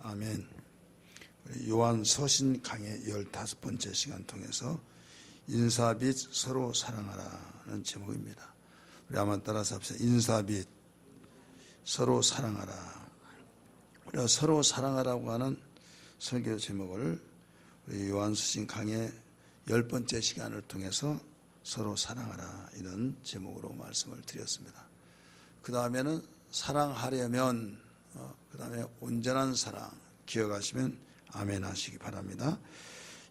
아멘. 요한 서신 강의 15번째 시간 통해서 인사빛 서로 사랑하라는 제목입니다. 우리 한번 따라서 합시다. 인사빛 서로 사랑하라. 우리가 서로 사랑하라고 하는 설교 제목을 우리 요한 서신 강의 10번째 시간을 통해서 서로 사랑하라 이런 제목으로 말씀을 드렸습니다. 그 다음에는 사랑하려면 그 다음에 온전한 사랑 기억하시면 아멘 하시기 바랍니다.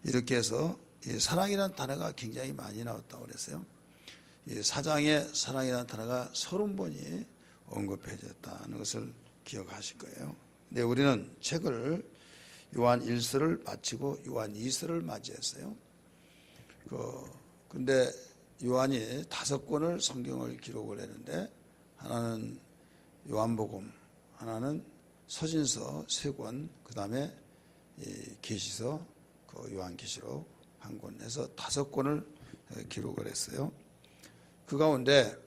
이렇게 해서 사랑이라는 단어가 굉장히 많이 나왔다고 그랬어요. 사장에 사랑이라는 단어가 30번이 언급해졌다는 것을 기억하실 거예요. 근데 우리는 책을 요한 1서를 마치고 요한 2서를 맞이했어요. 근데 요한이 5권을 성경을 기록을 했는데 하나는 요한복음, 하나는 서신서 3권, 그 다음에 계시서 요한계시록 1권 해서 5권을 기록을 했어요. 그 가운데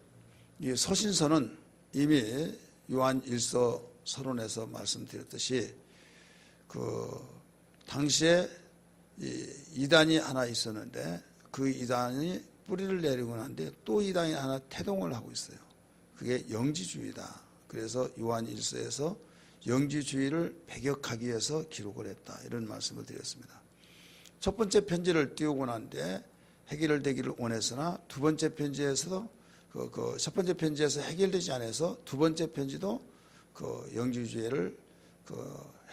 이 서신서는 이미 요한 1서 서론에서 말씀드렸듯이 당시에 이단이 하나 있었는데 그 이단이 뿌리를 내리고 난데 또 이단이 하나 태동을 하고 있어요. 그게 영지주의다. 그래서 요한 1서에서 영지주의를 배격하기 위해서 기록을 했다. 이런 말씀을 드렸습니다. 첫 번째 편지를 띄우고 난 뒤에 해결되기를 원했으나 두 번째 편지에서도 첫 번째 편지에서 해결되지 않아서 두 번째 편지도 영지주의를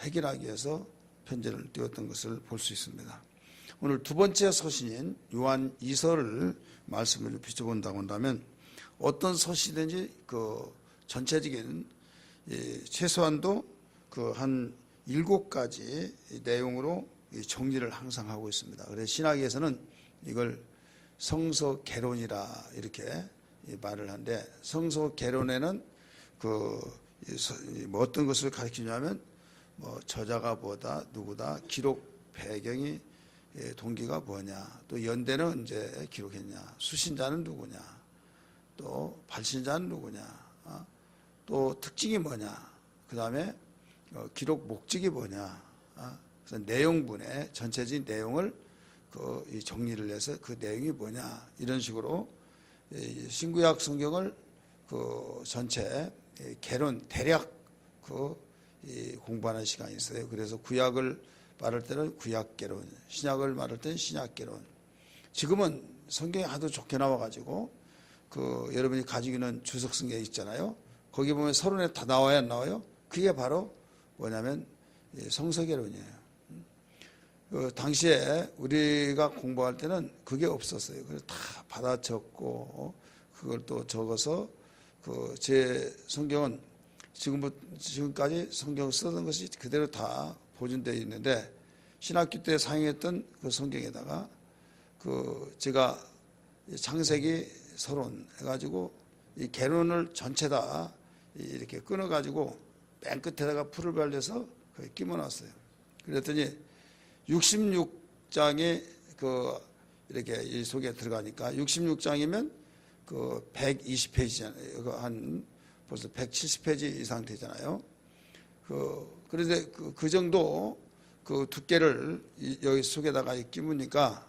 해결하기 위해서 편지를 띄웠던 것을 볼 수 있습니다. 오늘 두 번째 서신인 요한 2서를 말씀을 비춰본다고 한다면 어떤 서신이든지 전체적인 최소한도 한 7가지 내용으로 정리를 항상 하고 있습니다. 그래서 신학에서는 이걸 성서 개론이라 이렇게 말을 하는데 성서 개론에는 어떤 것을 가르치냐면 저자가 뭐다, 누구다, 기록 배경이 동기가 뭐냐, 또 연대는 언제 기록했냐, 수신자는 누구냐, 또 발신자는 누구냐, 또 특징이 뭐냐, 그 다음에 기록 목적이 뭐냐, 그래서 내용분의 전체적인 내용을 정리를 해서 그 내용이 뭐냐 이런 식으로 신구약 성경을 전체 개론 대략 공부하는 시간이 있어요. 그래서 구약을 말할 때는 구약 개론, 신약을 말할 때는 신약 개론. 지금은 성경이 하도 좋게 나와가지고 여러분이 가지고 있는 주석 성경이 있잖아요. 거기 보면 서론에 다 나와야 안 나와요? 그게 바로 뭐냐면 성서개론이에요. 당시에 우리가 공부할 때는 그게 없었어요. 그래서 다 받아 적고 그걸 또 적어서 제 성경은 지금까지 성경을 쓰던 것이 그대로 다 보존되어 있는데 신학교 때 사용했던 그 성경에다가 제가 창세기 서론 해가지고 이 개론을 전체 다 이렇게 끊어가지고 맨 끝에다가 풀을 발려서 끼워놨어요. 그랬더니 66장이 이렇게 이 속에 들어가니까 66장이면 120페이지잖아요. 벌써 170페이지 이상 되잖아요. 그런데 그 정도 두께를 여기 속에다가 끼우니까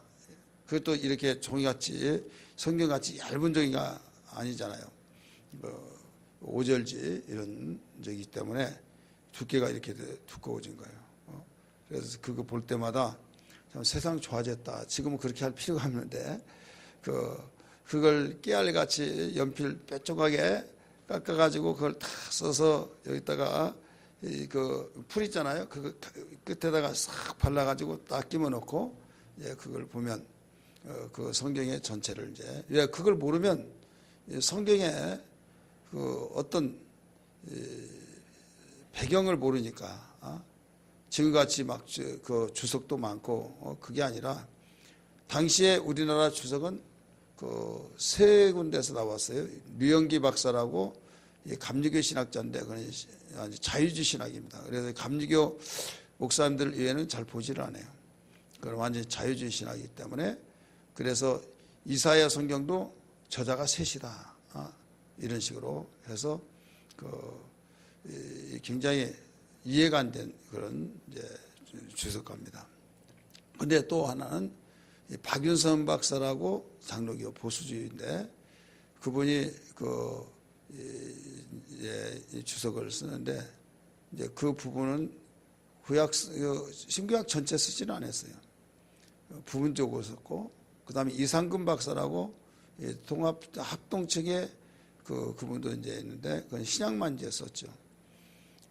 그것도 이렇게 종이같이 성경같이 얇은 종이가 아니잖아요. 5절지 이런 적이기 때문에 두께가 이렇게 두꺼워진 거예요. 그래서 그거 볼 때마다 참 세상 좋아졌다. 지금은 그렇게 할 필요가 없는데 그걸 깨알같이 연필 뾰족하게 깎아가지고 그걸 다 써서 여기다가 풀 있잖아요. 그 끝에다가 싹 발라가지고 딱 끼워 놓고 그걸 보면 그 성경의 전체를 이제 그걸 모르면 성경의 어떤 배경을 모르니까 지금같이 막 주석도 많고 그게 아니라 당시에 우리나라 주석은 3군데에서 나왔어요. 류영기 박사라고 감리교 신학자인데 그건 자유주의 신학입니다. 그래서 감리교 목사님들 이외에는 잘 보지를 않아요. 그건 완전히 자유주의 신학이기 때문에 그래서 이사야 성경도 저자가 셋이다. 이런 식으로 해서 굉장히 이해가 안 된 그런 이제 주석가입니다. 근데 또 하나는 박윤선 박사라고 장로교 보수주의인데 그분이 이 주석을 쓰는데 이제 그 부분은 신구약 전체 쓰지는 않았어요. 부분적으로 썼고, 그 다음에 이상근 박사라고 통합 합동측에 그분도 이제 있는데 그건 신약만 이제 썼죠.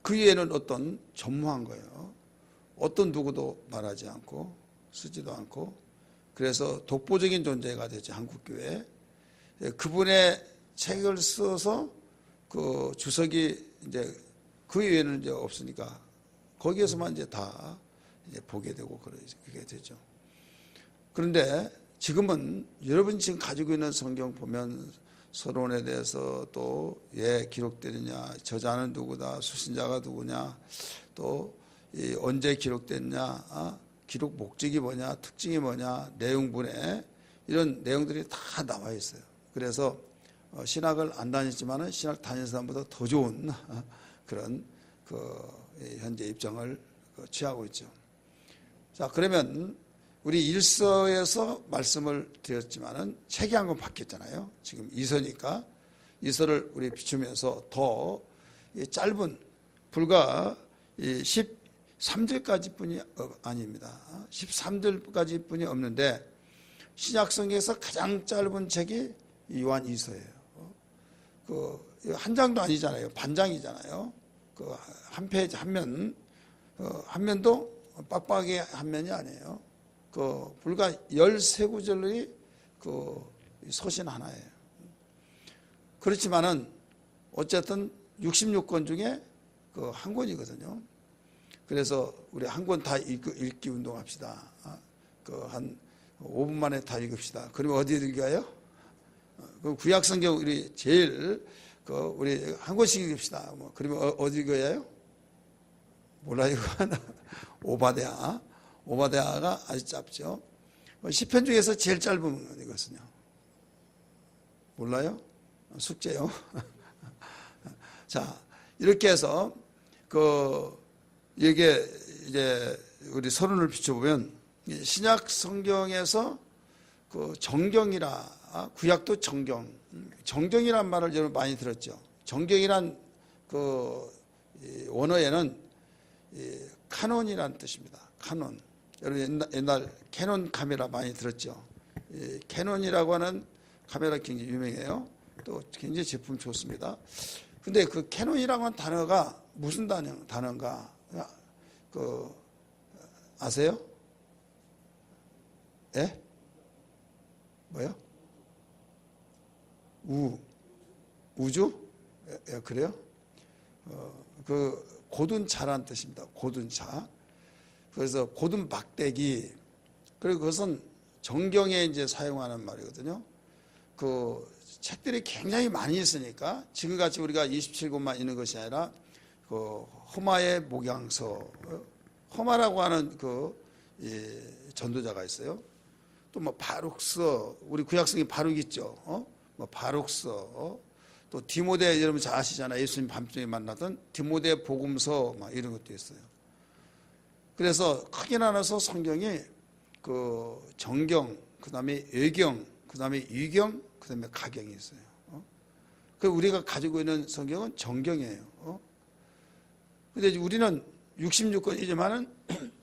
그 외에는 어떤 전무한 거예요. 어떤 누구도 말하지 않고 쓰지도 않고, 그래서 독보적인 존재가 됐죠, 한국교회. 그분의 책을 써서 그 주석이 이제 그 외에는 이제 없으니까 거기에서만 이제 다 이제 보게 되고 그게 되죠. 그런데 지금은 여러분이 지금 가지고 있는 성경 보면 서론에 대해서 또 왜 기록되느냐, 저자는 누구다, 수신자가 누구냐, 또 언제 기록됐냐, 기록 목적이 뭐냐, 특징이 뭐냐, 내용분에 이런 내용들이 다 나와 있어요. 그래서 신학을 안 다녔지만은 신학 다니는 사람보다 더 좋은 그런 현재 입장을 취하고 있죠. 자, 그러면 우리 1서에서 말씀을 드렸지만은 책이 한 권 바뀌었잖아요. 지금 2서니까 2서를 우리 비추면서 더 짧은 불과 13절까지 뿐이 아닙니다. 13절까지 뿐이 없는데 신약성경에서 가장 짧은 책이 요한 2서예요. 한 장도 아니잖아요. 반장이잖아요. 한 페이지 한 면도 빡빡하게 한 면이 아니에요. 불과 13구절이 서신 하나예요. 그렇지만은 어쨌든 66권 중에 한 권이거든요. 그래서 우리 한 권 다 읽기 운동합시다. 한 5분 만에 다 읽읍시다. 그러면 어디 읽어요? 구약성경 우리 제일 우리 한 권씩 읽읍시다. 그러면 어디 읽어야 해요? 몰라요. 오바댜가 아주 짧죠. 시편 중에서 제일 짧은 이것은요. 몰라요? 숙제요. 자, 이렇게 해서 이게 이제 우리 서론을 비춰보면 신약 성경에서 정경이라, 구약도 정경이란 말을 여러분 많이 들었죠. 정경이란 원어에는 카논이라는 뜻입니다. 카논. 여러분 옛날 캐논 카메라 많이 들었죠. 캐논이라고 하는 카메라 굉장히 유명해요. 또 굉장히 제품 좋습니다. 근데 그 캐논이라고 하는 단어가 무슨 단어인가? 아세요? 예? 뭐요? 우주? 예, 그래요? 고둔차라는 뜻입니다. 고둔차. 그래서 고둔 막대기. 그리고 그것은 정경에 이제 사용하는 말이거든요. 책들이 굉장히 많이 있으니까 지금같이 우리가 27권만 있는 것이 아니라 허마의 목양서, 허마라고 하는 전도자가 있어요. 또 바룩서, 우리 구약성에 바룩 있죠. 바룩서, 또 디모데 여러분 잘 아시잖아요. 예수님 밤중에 만나던 디모데 복음서 이런 것도 있어요. 그래서 크게 나눠서 성경이 정경, 그 다음에 예경, 그 다음에 유경, 그 다음에 가경이 있어요. 우리가 가지고 있는 성경은 정경이에요. 근데 우리는 66권이지만은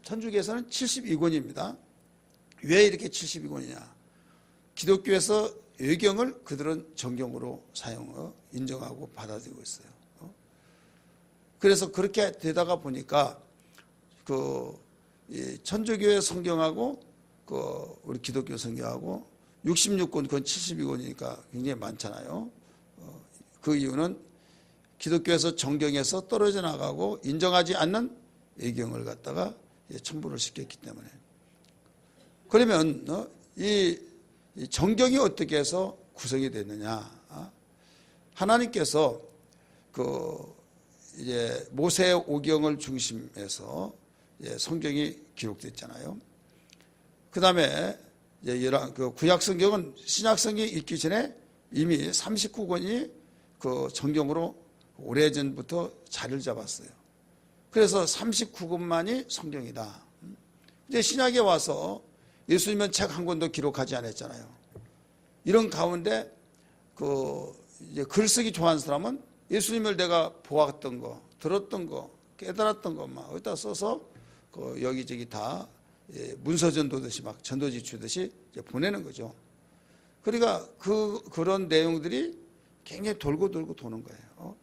천주교에서는 72권입니다. 왜 이렇게 72권이냐? 기독교에서 예경을 그들은 정경으로 인정하고 받아들이고 있어요. 그래서 그렇게 되다가 보니까 천주교의 성경하고 우리 기독교 성경하고 66권, 그건 72권이니까 굉장히 많잖아요. 그 이유는 기독교에서 정경에서 떨어져 나가고 인정하지 않는 예경을 갖다가 첨부를 시켰기 때문에. 그러면 이 정경이 어떻게 해서 구성이 됐느냐? 하나님께서 이제 모세 오경을 중심해서 성경이 기록됐잖아요. 그 다음에 구약 성경은 신약 성경이 있기 전에 이미 39권이 정경으로 오래전부터 자리를 잡았어요. 그래서 39권만이 성경이다. 이제 신약에 와서 예수님은 책 한 권도 기록하지 않았잖아요. 이런 가운데 이제 글쓰기 좋아하는 사람은 예수님을 내가 보았던 거, 들었던 거, 깨달았던 것만 여기다 써서 여기저기 다 문서 전도듯이 막 전도지 주듯이 보내는 거죠. 그러니까 그런 내용들이 굉장히 돌고 도는 거예요.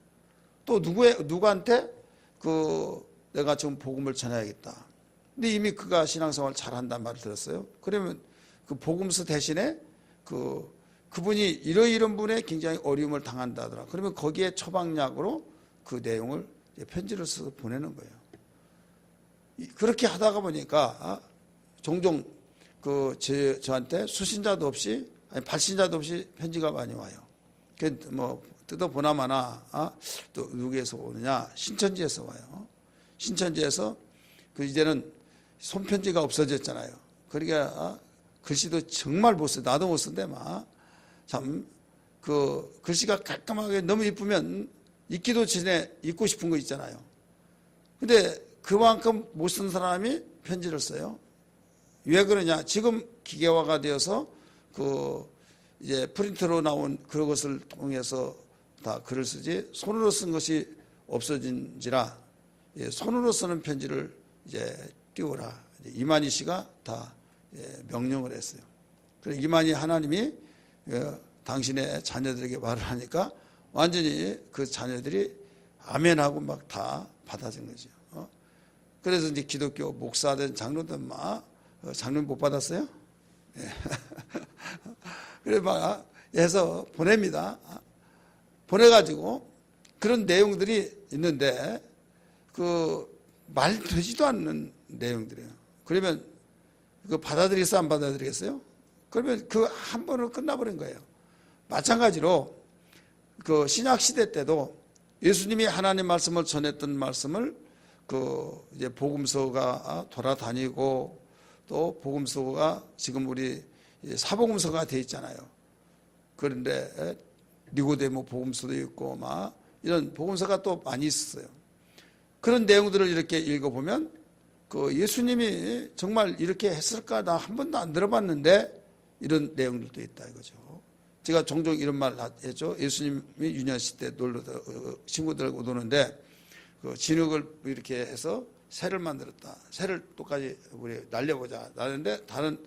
또 누구한테 내가 지금 복음을 전해야겠다. 근데 이미 그가 신앙생활 잘한다는 말을 들었어요. 그러면 그 복음서 대신에 그분이 이런 분에 굉장히 어려움을 당한다더라. 그러면 거기에 처방약으로 그 내용을 편지를 써서 보내는 거예요. 그렇게 하다가 보니까 종종 저한테 수신자도 없이 아니 발신자도 없이 편지가 많이 와요. 뭐 뜯어보나마나 또 누구에서 오느냐, 신천지에서 와요. 신천지에서 이제는 손편지가 없어졌잖아요. 그러니까 글씨도 정말 못 써. 나도 못 쓴데 참 글씨가 깔끔하게 너무 이쁘면 읽기도 전에 읽고 싶은 거 있잖아요. 근데 그만큼 못 쓴 사람이 편지를 써요. 왜 그러냐? 지금 기계화가 되어서 이제 프린터로 나온 그것을 통해서 다 글을 쓰지 손으로 쓴 것이 없어진지라 손으로 쓰는 편지를 이제 띄우라. 이만희 씨가 다 명령을 했어요. 그래서 이만희 하나님이 당신의 자녀들에게 말을 하니까 완전히 그 자녀들이 아멘하고 막 다 받아진 거죠. 그래서 이제 기독교 목사든 장로든 장로님 못 받았어요? 예. 그래 해서 보냅니다. 보내가지고 그런 내용들이 있는데 말 되지도 않는 내용들이에요. 그러면 받아들이겠어요? 안 받아들이겠어요? 그러면 한 번으로 끝나버린 거예요. 마찬가지로 신약 시대 때도 예수님이 하나님 말씀을 전했던 말씀을 이제 복음서가 돌아다니고 또 복음서가 지금 우리 사복음서가 돼 있잖아요. 그런데 니고데모 복음서도 있고 이런 복음서가 또 많이 있었어요. 그런 내용들을 이렇게 읽어보면 예수님이 정말 이렇게 했을까? 나 한 번도 안 들어봤는데 이런 내용들도 있다 이거죠. 제가 종종 이런 말 했죠. 예수님이 유년시 때 친구들하고 노는데 진흙을 이렇게 해서 새를 만들었다. 새를 똑같이 우리 날려보자. 나는데 다른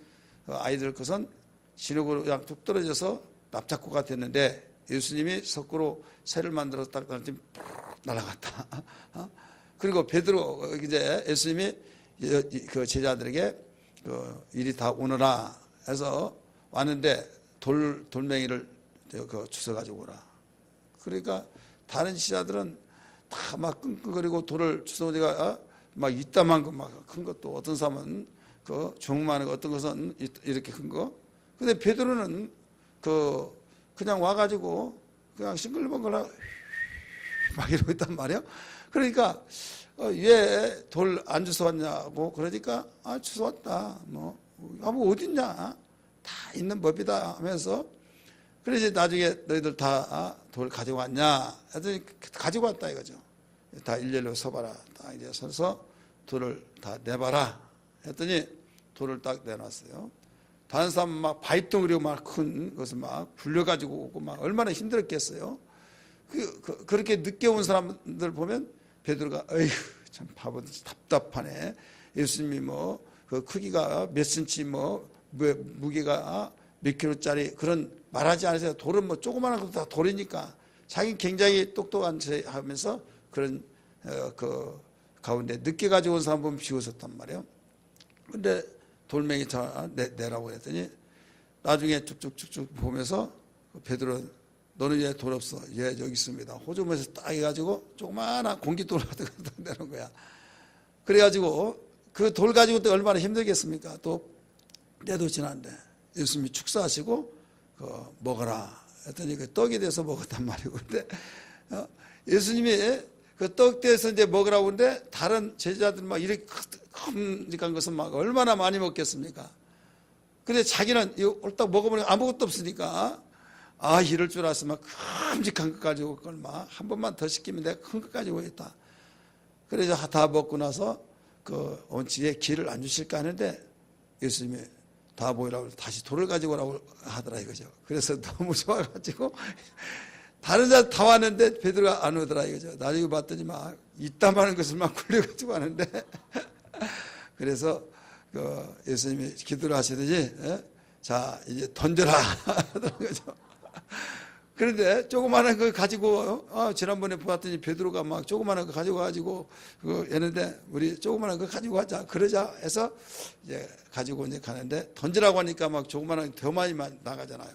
아이들 것은 진흙으로 그냥 툭 떨어져서 납작고가 됐는데 예수님이 석고로 새를 만들었다. 그랬더니 날아갔다. 그리고 베드로 이제 예수님이 그 제자들에게 이리 다 오너라 해서 왔는데 돌멩이를 주워 가지고 오라. 그러니까 다른 지자들은 다 막 끙끙거리고 돌을 주워오니까 막 이따만큼 막 큰 것도 어떤 사람은 조그마한 거 어떤 것은 이렇게 큰 거. 근데 베드로는 그냥 와가지고 그냥 싱글벙글 막 이러고 있단 말이에요. 그러니까 왜 돌 안 주워왔냐고 그러니까 주워왔다. 뭐 어딨냐? 다 있는 법이다 하면서 그래서 나중에 너희들 다 돌 가지고 왔냐? 했더니 가지고 왔다 이거죠. 다 일렬로 서봐라. 딱 이제 서서 돌을 다 내봐라. 했더니 돌을 딱 내놨어요. 다른 사람 막 바위덩어리고 막 큰 것을 막 굴려가지고 오고 막 얼마나 힘들었겠어요. 그렇게 늦게 온 사람들 보면 베드로가 어휴 참 바보들 답답하네. 예수님이 그 크기가 몇 센치 무게가 몇 킬로짜리 그런 말하지 않으세요. 돌은 조그마한 것도 다 돌이니까 자기 굉장히 똑똑한 체 하면서 그런 가운데 늦게 가지고 온 사람 보면 비웃었단 말이에요. 근데 돌멩이 내라고 했더니 나중에 쭉쭉쭉쭉 보면서 베드로 너는 왜 돌 없어? 예 여기 있습니다. 호주머니에서 딱 해가지고 조그마한 공깃돌 같은 거 내는 거야. 그래가지고 그 돌 가지고 또 얼마나 힘들겠습니까? 또 때도 지났는데 예수님이 축사하시고 먹어라 했더니 그 떡이 돼서 먹었단 말이고. 근데 예수님이 그 떡 돼서 이제 먹으라고 하는데 다른 제자들 막 이렇게 큼직한 것은 막 얼마나 많이 먹겠습니까? 근데 자기는 이거 옳다고 먹어보니까 아무것도 없으니까 이럴 줄 알았으면 큼직한 것 가지고 그걸 막 한 번만 더 시키면 내가 큰 것 가지고 있다. 그래서 다 먹고 나서 그 원치에 기를 안 주실까 하는데 예수님이 다 모이라고 다시 돌을 가지고 오라고 하더라 이거죠. 그래서 너무 좋아가지고 다른 자 다 왔는데 베드로가 안 오더라 이거죠. 나중에 봤더니 막 이따만한 것을 막 굴려가지고 하는데 그래서 그 예수님이 기도를 하시더니 자 이제 던져라 하더라고요. 그런데 조그마한 거 가지고 지난번에 보았더니 베드로가 막 조그마한 거 가지고 그 했는데 우리 조그마한 거 가지고 가자 그러자 해서 이제 가지고 이제 가는데 던지라고 하니까 막 조그마한 더 많이 나가잖아요.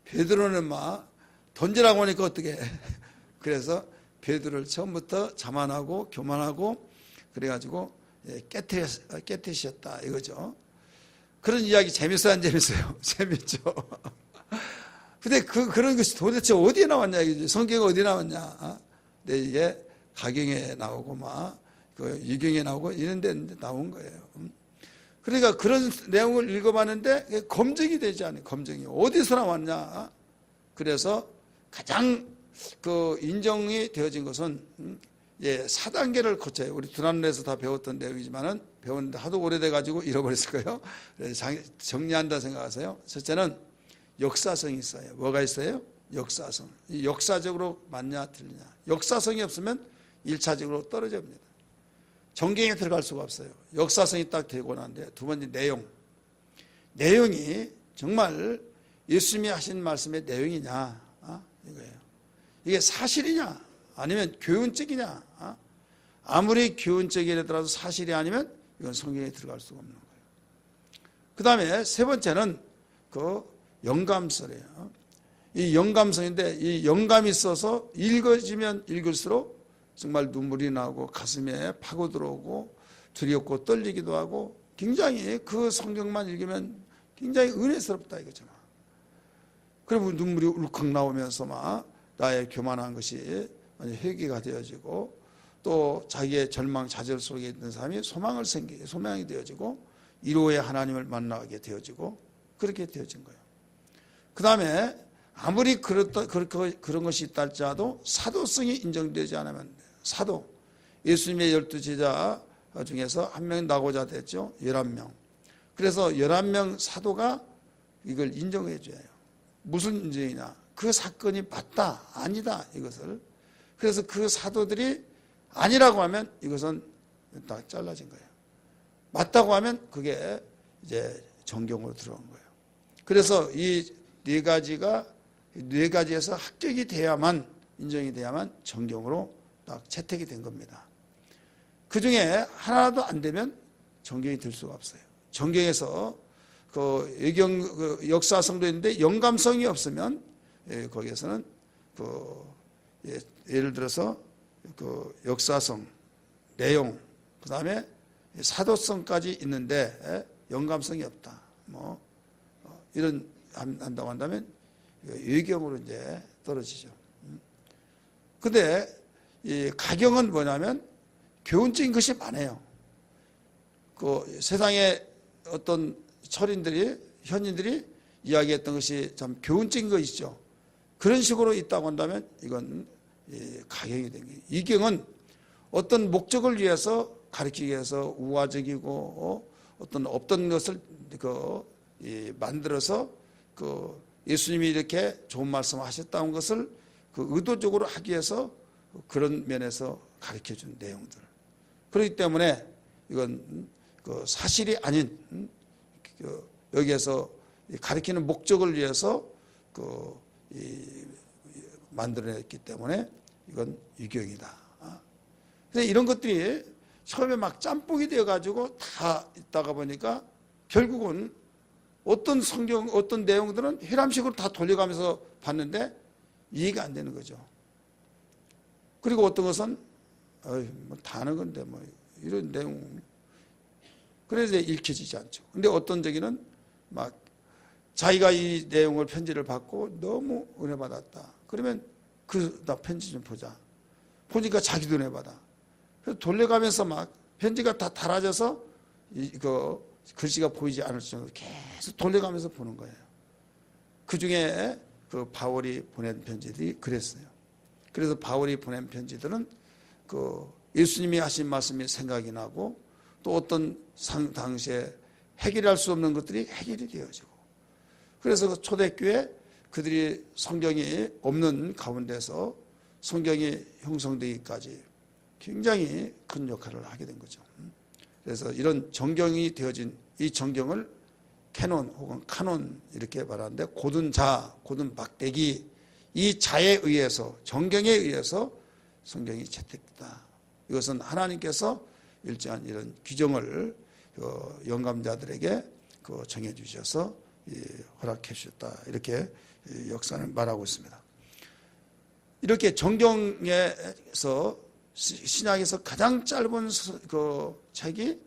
베드로는 막 던지라고 하니까 어떻게 그래서 베드로를 처음부터 자만하고 교만하고 그래가지고 깨트리셨다 이거죠. 그런 이야기 재밌어요 안 재밌어요? 재밌죠. 근데 그런 것이 도대체 어디에 나왔냐 이거지. 성경에 어디에 나왔냐. 근데 이게 가경에 나오고 그 유경에 나오고 이런 데 나온 거예요. 그러니까 그런 내용을 읽어봤는데 검증이 되지 않아요. 검증이 어디서 나왔냐. 그래서 가장 그 인정이 되어진 것은 4단계를 거쳐요. 우리 두란노에서 다 배웠던 내용이지만은 배웠는데 하도 오래돼 가지고 잃어버렸을 거예요. 정리한다 생각하세요. 첫째는 역사성이 있어요. 뭐가 있어요? 역사성. 역사적으로 맞냐 틀리냐. 역사성이 없으면 1차적으로 떨어져 봅니다. 정경에 들어갈 수가 없어요. 역사성이 딱 되고 난데 두 번째 내용이 정말 예수님이 하신 말씀의 내용이냐 이거예요. 이게 사실이냐 아니면 교훈적이냐. 아무리 교훈적이라도 사실이 아니면 이건 성경에 들어갈 수가 없는 거예요. 그 다음에 세 번째는 그 영감설이에요. 이 영감성인데 이 영감이 있어서 읽어지면 읽을수록 정말 눈물이 나고 가슴에 파고 들어오고 두렵고 떨리기도 하고 굉장히 그 성경만 읽으면 굉장히 은혜스럽다 이거죠. 그러면 눈물이 울컥 나오면서 막 나의 교만한 것이 회개가 되어지고 또 자기의 절망 좌절 속에 있는 사람이 소망이 되어지고 1호의 하나님을 만나게 되어지고 그렇게 되어진 거예요. 그 다음에 아무리 그런 것이 있다 할지라도 사도성이 인정되지 않으면 사도 예수님의 12제자 중에서 한 명이 나고자 됐죠. 11명. 그래서 11명 사도가 이걸 인정해 줘요. 무슨 인정이냐. 그 사건이 맞다 아니다 이것을. 그래서 그 사도들이 아니라고 하면 이것은 딱 잘라진 거예요. 맞다고 하면 그게 이제 정경으로 들어온 거예요. 그래서 이 네 가지에서 합격이 돼야만 인정이 돼야만 정경으로 딱 채택이 된 겁니다. 그 중에 하나도 안 되면 정경이 될 수가 없어요. 정경에서 그 역사성도 있는데 영감성이 없으면 거기에서는 예를 들어서 그 역사성, 내용, 그 다음에 사도성까지 있는데 영감성이 없다. 이런 한다고 한다면 외경으로 이제 떨어지죠. 근데 이 가경은 뭐냐면 교훈적인 것이 많아요. 그 세상에 어떤 현인들이 이야기했던 것이 참 교훈적인 거 있죠. 그런 식으로 있다고 한다면 이건 가경이 된 거예요. 이 경은 어떤 목적을 위해서 가르치기 위해서 우화적이고 어떤 없던 것을 만들어서 예수님이 이렇게 좋은 말씀을 하셨다는 것을 의도적으로 하기 위해서 그런 면에서 가르쳐 준 내용들. 그렇기 때문에 이건 사실이 아닌 여기에서 가르치는 목적을 위해서 만들어냈기 때문에 이건 유경이다. 그래서 이런 것들이 처음에 막 짬뽕이 되어가지고 다 있다가 보니까 결국은 어떤 내용들은 해람식으로 다 돌려가면서 봤는데 이해가 안 되는 거죠. 그리고 어떤 것은 다 아는 건데 이런 내용 그래서 읽혀지지 않죠. 근데 어떤 저기는 막 자기가 이 내용을 편지를 받고 너무 은혜 받았다. 그러면 나 편지 좀 보자. 보니까 자기도 은혜 받아. 그래서 돌려가면서 막 편지가 다 달아져서 글씨가 보이지 않을 정도로 계속 돌려가면서 보는 거예요. 그 중에 바울이 보낸 편지들이 그랬어요. 그래서 바울이 보낸 편지들은 예수님이 하신 말씀이 생각이 나고 또 어떤 당시에 해결할 수 없는 것들이 해결이 되어지고 그래서 그 초대교회 그들이 성경이 없는 가운데서 성경이 형성되기까지 굉장히 큰 역할을 하게 된 거죠. 그래서 이런 정경이 되어진 이 정경을 캐논 혹은 카논 이렇게 말하는데 고든 자, 고든 막대기 이 자에 의해서 정경에 의해서 성경이 채택됐다. 이것은 하나님께서 일정한 이런 규정을 영감자들에게 정해 주셔서 허락해 주셨다. 이렇게 역사는 말하고 있습니다. 이렇게 정경에서 신약에서 가장 짧은 그 책이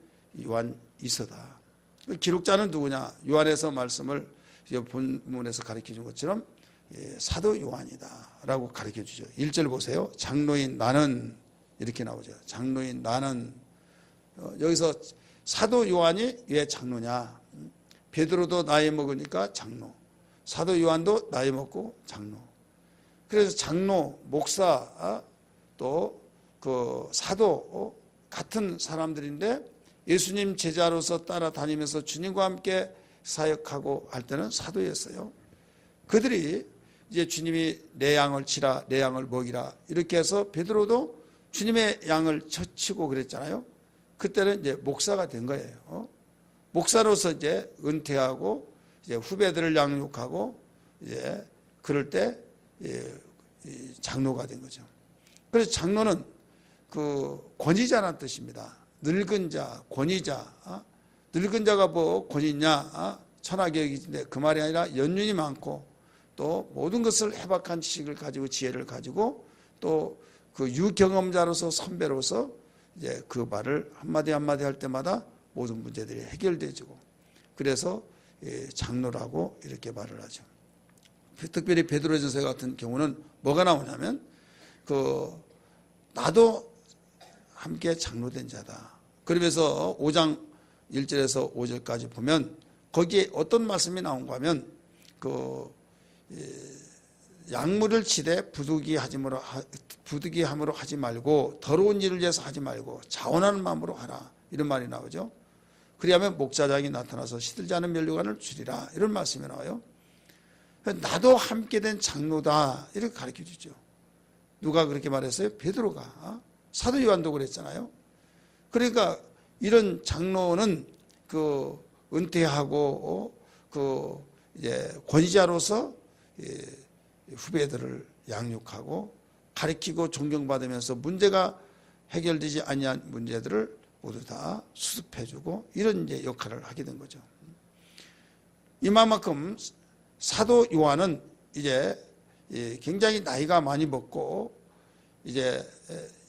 요한 이서다. 기록자는 누구냐? 요한에서 말씀을 본문에서 가르쳐 준 것처럼 사도 요한이다라고 가르쳐 주죠. 1절 보세요. 장로인 나는 이렇게 나오죠. 장로인 나는 여기서 사도 요한이 왜 장로냐? 베드로도 나이 먹으니까 장로. 사도 요한도 나이 먹고 장로. 그래서 장로, 목사 또 그 사도 같은 사람들인데 예수님 제자로서 따라다니면서 주님과 함께 사역하고 할 때는 사도였어요. 그들이 이제 주님이 내 양을 치라, 내 양을 먹이라 이렇게 해서 베드로도 주님의 양을 치고 그랬잖아요. 그때는 이제 목사가 된 거예요. 목사로서 이제 은퇴하고 이제 후배들을 양육하고 이제 그럴 때 장로가 된 거죠. 그래서 장로는 그 권위자라는 뜻입니다. 늙은 자, 권위자. 늙은 자가 뭐 권위 있냐? 천하게 여기는데 그 말이 아니라 연륜이 많고 또 모든 것을 해박한 지식을 가지고 지혜를 가지고 또 그 유경험자로서 선배로서 이제 그 말을 한마디 한마디 할 때마다 모든 문제들이 해결되지고 그래서 장로라고 이렇게 말을 하죠. 특별히 베드로전서 같은 경우는 뭐가 나오냐면 나도 함께 장로된 자다. 그러면서 5장 1절에서 5절까지 보면 거기에 어떤 말씀이 나온가 하면 약물을 치되 부득이함으로 하지 말고 더러운 일을 위해서 하지 말고 자원하는 마음으로 하라. 이런 말이 나오죠. 그리하면 목자장이 나타나서 시들지 않은 면류관을 주리라. 이런 말씀이 나와요. 나도 함께 된 장로다. 이렇게 가르쳐 주죠. 누가 그렇게 말했어요? 베드로가. 사도 요한도 그랬잖아요. 그러니까 이런 장로는 은퇴하고 이제 권위자로서 후배들을 양육하고 가르치고 존경받으면서 문제가 해결되지 아니한 문제들을 모두 다 수습해주고 이런 이제 역할을 하게 된 거죠. 이만큼 사도 요한은 이제 굉장히 나이가 많이 먹고 이제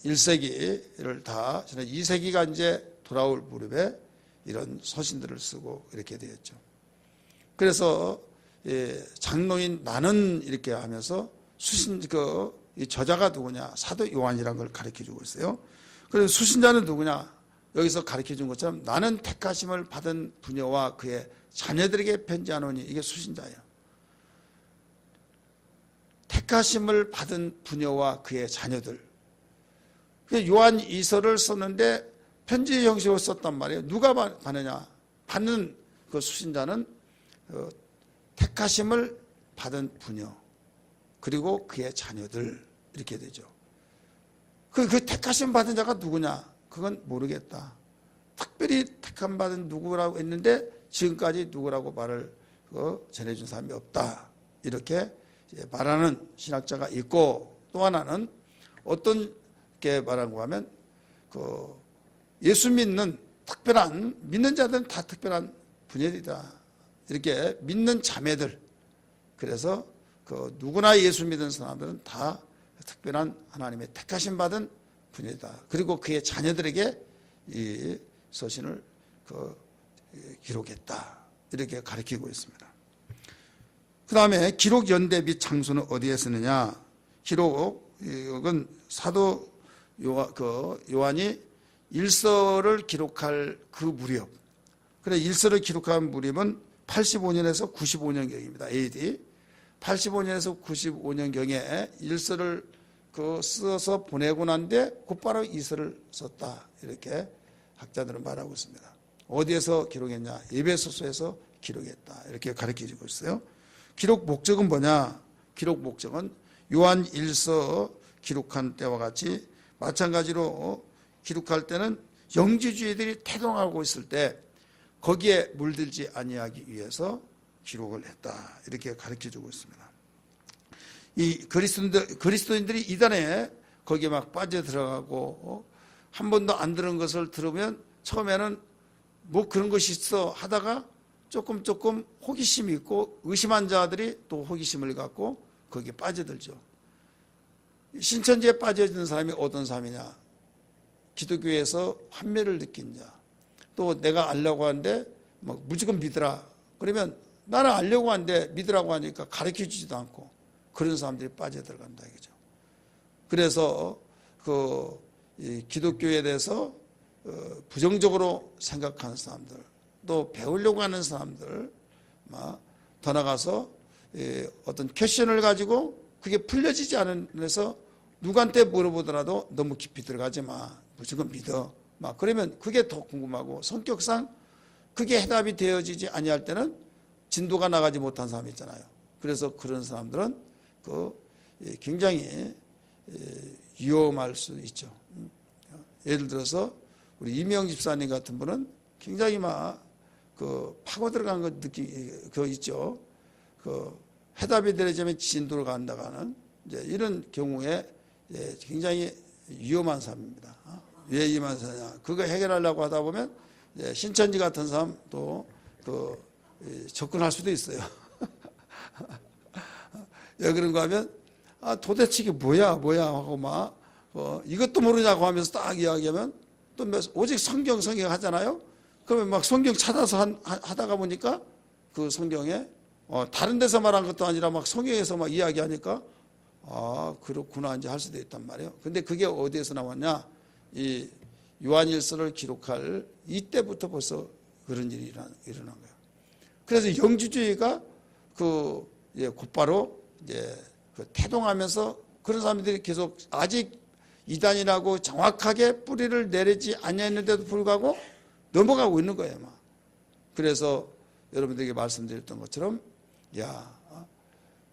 1세기를 다 2세기가 이제 돌아올 무렵에 이런 서신들을 쓰고 이렇게 되었죠. 그래서 장로인 나는 이렇게 하면서 이 저자가 누구냐? 사도 요한이라는 걸 가르쳐 주고 있어요. 그래서 수신자는 누구냐? 여기서 가르쳐 준 것처럼 나는 택하심을 받은 부녀와 그의 자녀들에게 편지하노니 이게 수신자예요. 택하심을 받은 부녀와 그의 자녀들. 요한 이서를 썼는데 편지 형식으로 썼단 말이에요. 누가 받느냐? 받는 그 수신자는 택하심을 받은 부녀 그리고 그의 자녀들 이렇게 되죠. 그 택하심 받은 자가 누구냐? 그건 모르겠다. 특별히 택함 받은 누구라고 했는데 지금까지 누구라고 말을 전해준 사람이 없다. 이렇게 말하는 신학자가 있고 또 하나는 어떤 게 말하고 하면 예수 믿는 믿는 자들은 다 특별한 분열이다. 이렇게 믿는 자매들. 그래서 누구나 예수 믿는 사람들은 다 특별한 하나님의 택하심 받은 분이다. 그리고 그의 자녀들에게 이 서신을 기록했다. 이렇게 가르치고 있습니다. 그 다음에 기록 연대 및 장소는 어디에 쓰느냐? 기록은 사도 요한이 일서를 기록할 그 무렵. 그래 일서를 기록한 무렵은 85년에서 95년경입니다. AD 85년에서 95년경에 일서를 써서 보내고 난 뒤에 곧바로 이서를 썼다. 이렇게 학자들은 말하고 있습니다. 어디에서 기록했냐? 에베소서에서 기록했다. 이렇게 가르쳐주고 있어요. 기록 목적은 뭐냐? 기록 목적은 요한 1서 기록한 때와 같이 마찬가지로 기록할 때는 영지주의들이 태동하고 있을 때 거기에 물들지 아니하기 위해서 기록을 했다. 이렇게 가르쳐주고 있습니다. 이 그리스도인들이 이단에 거기에 막 빠져들어가고 한 번도 안 들은 것을 들으면 처음에는 뭐 그런 것이 있어 하다가 조금 호기심이 있고 의심한 자들이 또 호기심을 갖고 거기에 빠져들죠. 신천지에 빠져드는 사람이 어떤 사람이냐? 기독교에서 환멸을 느낀 자. 또 내가 알려고 하는데 막 무조건 믿으라. 그러면 나는 알려고 하는데 믿으라고 하니까 가르쳐주지도 않고 그런 사람들이 빠져들어간다 이거죠. 그래서 기독교에 대해서 부정적으로 생각하는 사람들, 또 배우려고 하는 사람들, 더 나가서 어떤 퀘션을 가지고 그게 풀려지지 않으면서 누구한테 물어보더라도 너무 깊이 들어가지 마. 무조건 믿어. 그러면 그게 더 궁금하고 성격상 그게 해답이 되어지지 아니할 때는 진도가 나가지 못한 사람이 있잖아요. 그래서 그런 사람들은 굉장히 위험할 수 있죠. 예를 들어서 우리 이명 집사님 같은 분은 굉장히 파고 들어간 거 그거 있죠. 해답이 되려면 진도를 간다가는 이런 경우에 굉장히 위험한 사람입니다. 왜 위험한 사람이냐? 그거 해결하려고 하다 보면 신천지 같은 사람도 접근할 수도 있어요. 왜 그런가 하면 도대체 이게 뭐야 하고 이것도 모르냐고 하면서 딱 이야기하면 또 오직 성경 하잖아요. 그러면 성경 찾아서 하다가 보니까 그 성경에 다른 데서 말한 것도 아니라 성경에서 이야기하니까 그렇구나 이제 할 수도 있단 말이에요. 근데 그게 어디에서 나왔냐? 이 요한일서를 기록할 이때부터 벌써 그런 일이 일어난 거예요. 그래서 영지주의가 곧바로 태동하면서 그런 사람들이 계속 아직 이단이라고 정확하게 뿌리를 내리지 아니했는데도 불구하고 넘어가고 있는 거예요. 그래서 여러분들에게 말씀드렸던 것처럼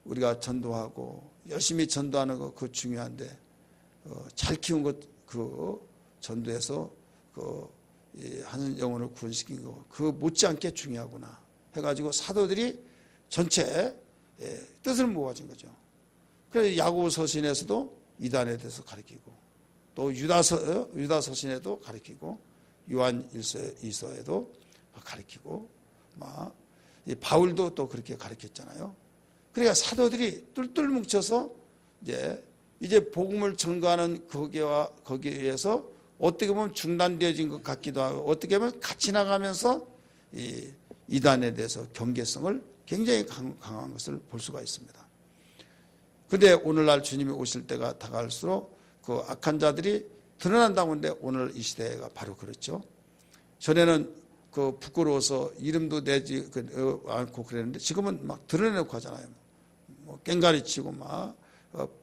우리가 전도하고 열심히 전도하는 거 그거 중요한데 잘 키운 것 전도해서 한 영혼을 구원시킨 거 그거 못지않게 중요하구나 해가지고 사도들이 전체 뜻을 모아진 거죠. 그래서 야고보 서신에서도 이단에 대해서 가르치고 또 유다 서신에도 가르치고 요한 1서에도 가르치고 바울도 또 그렇게 가르쳤잖아요. 그러니까 사도들이 똘똘 뭉쳐서 이제 복음을 전가하는 거기에서 어떻게 보면 중단되어진 것 같기도 하고 어떻게 보면 같이 나가면서 이단에 대해서 경계성을 굉장히 강한 것을 볼 수가 있습니다. 그런데 오늘날 주님이 오실 때가 다가갈수록 그 악한 자들이 드러난다고 하는데 오늘 이 시대가 바로 그렇죠. 전에는 부끄러워서 이름도 내지 않고 그랬는데 지금은 드러내놓고 하잖아요. 깽가리 치고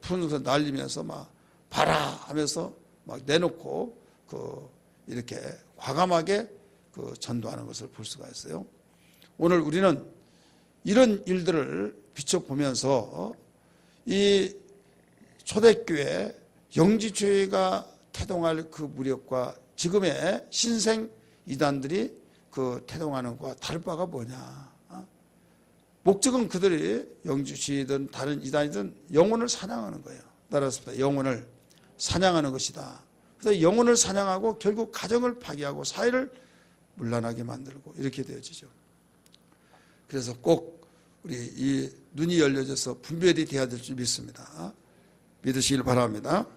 푸는서 날리면서 봐라 하면서 내놓고 이렇게 과감하게 전도하는 것을 볼 수가 있어요. 오늘 우리는 이런 일들을 비춰보면서 이 초대교회 영지주의가 태동할 그 무력과 지금의 신생 이단들이 태동하는 것과 다를 바가 뭐냐? 목적은 그들이 영지주의든 다른 이단이든 영혼을 사냥하는 거예요. 따라서 영혼을 사냥하는 것이다. 그래서 영혼을 사냥하고 결국 가정을 파괴하고 사회를 문란하게 만들고 이렇게 되어지죠. 그래서 꼭 우리 이 눈이 열려져서 분별이 돼야 될 줄 믿습니다. 믿으시길 바랍니다.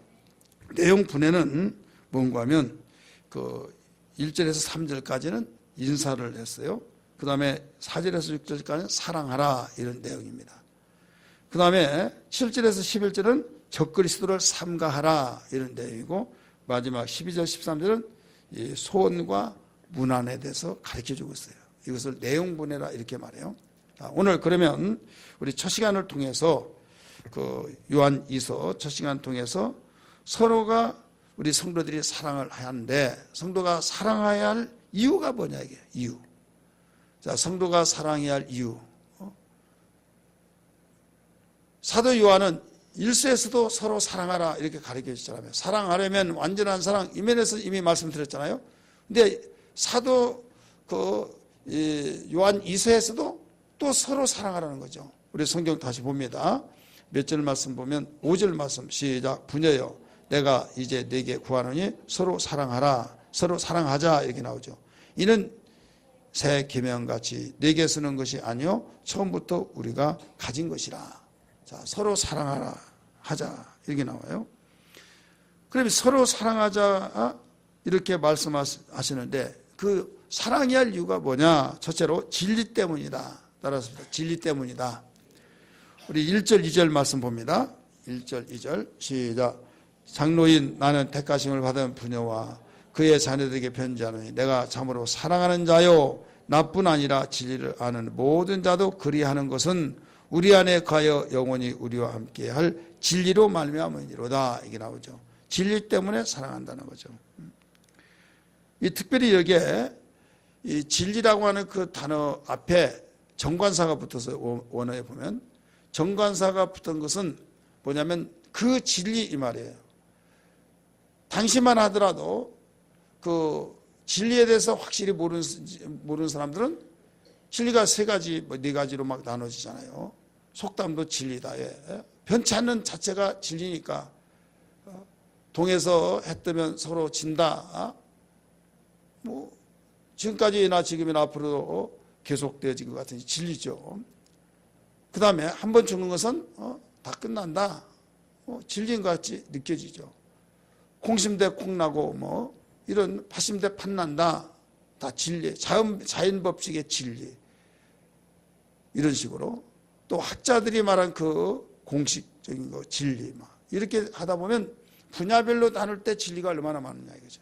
내용 분해는 뭔가 하면 1절에서 3절까지는 인사를 했어요. 그 다음에 4절에서 6절까지는 사랑하라 이런 내용입니다. 그 다음에 7절에서 11절은 적그리스도를 삼가하라 이런 내용이고 마지막 12절 13절은 이 소원과 문안에 대해서 가르쳐주고 있어요. 이것을 내용 분해라 이렇게 말해요. 오늘 그러면 우리 첫 시간을 통해서 그 요한 2서 첫 시간 통해서 서로가 우리 성도들이 사랑을 해야 하는데 성도가 사랑해야 할 이유가 뭐냐 이게 이유. 자, 성도가 사랑해야 할 이유. 사도 요한은 1서에서도 서로 사랑하라 이렇게 가르쳐 주잖아요. 사랑하려면 완전한 사랑 이면에서 이미 말씀드렸잖아요. 근데 사도 요한 2서에서도 또 서로 사랑하라는 거죠. 우리 성경 다시 봅니다. 몇 절 말씀 보면 5절 말씀 시작. 부녀여 내가 이제 네게 구하노니 서로 사랑하라. 서로 사랑하자 이렇게 나오죠. 이는 새 계명같이 네게 쓰는 것이 아니요 처음부터 우리가 가진 것이라. 자, 서로 사랑하라 하자 이렇게 나와요. 그러면 서로 사랑하자 이렇게 말씀하시는데 그 사랑해야 할 이유가 뭐냐? 첫째로 진리 때문이다. 따라서 진리 때문이다. 우리 1절 2절 말씀 봅니다. 1절 2절 시작. 장로인 나는 택하심을 받은 부녀와 그의 자녀들에게 편지하노니 내가 참으로 사랑하는 자요 나뿐 아니라 진리를 아는 모든 자도 그리하는 것은 우리 안에 가여 영원히 우리와 함께 할 진리로 말미암으니로다. 이게 나오죠. 진리 때문에 사랑한다는 거죠. 이 특별히 여기에 이 진리라고 하는 그 단어 앞에 정관사가 붙어서 원어에 보면 정관사가 붙은 것은 뭐냐면 그 진리 이 말이에요. 당시만 하더라도 그 진리에 대해서 확실히 모르는 사람들은 진리가 세 가지, 네 가지로 막 나눠지잖아요. 속담도 진리다. 예. 변치 않는 자체가 진리니까 동에서 해 뜨면 서로 진다. 뭐 지금까지나 지금이나 앞으로도 계속되어질 것 같은 진리죠. 그 다음에 한 번 죽는 것은 다 끝난다. 진리인 것 같이 느껴지죠. 콩심대 콩나고 뭐 이런 파심대 판난다. 다 진리. 자연 법칙의 진리. 이런 식으로 또 학자들이 말한 그 공식적인 거 진리 막 이렇게 하다 보면 분야별로 나눌 때 진리가 얼마나 많으냐 이거죠.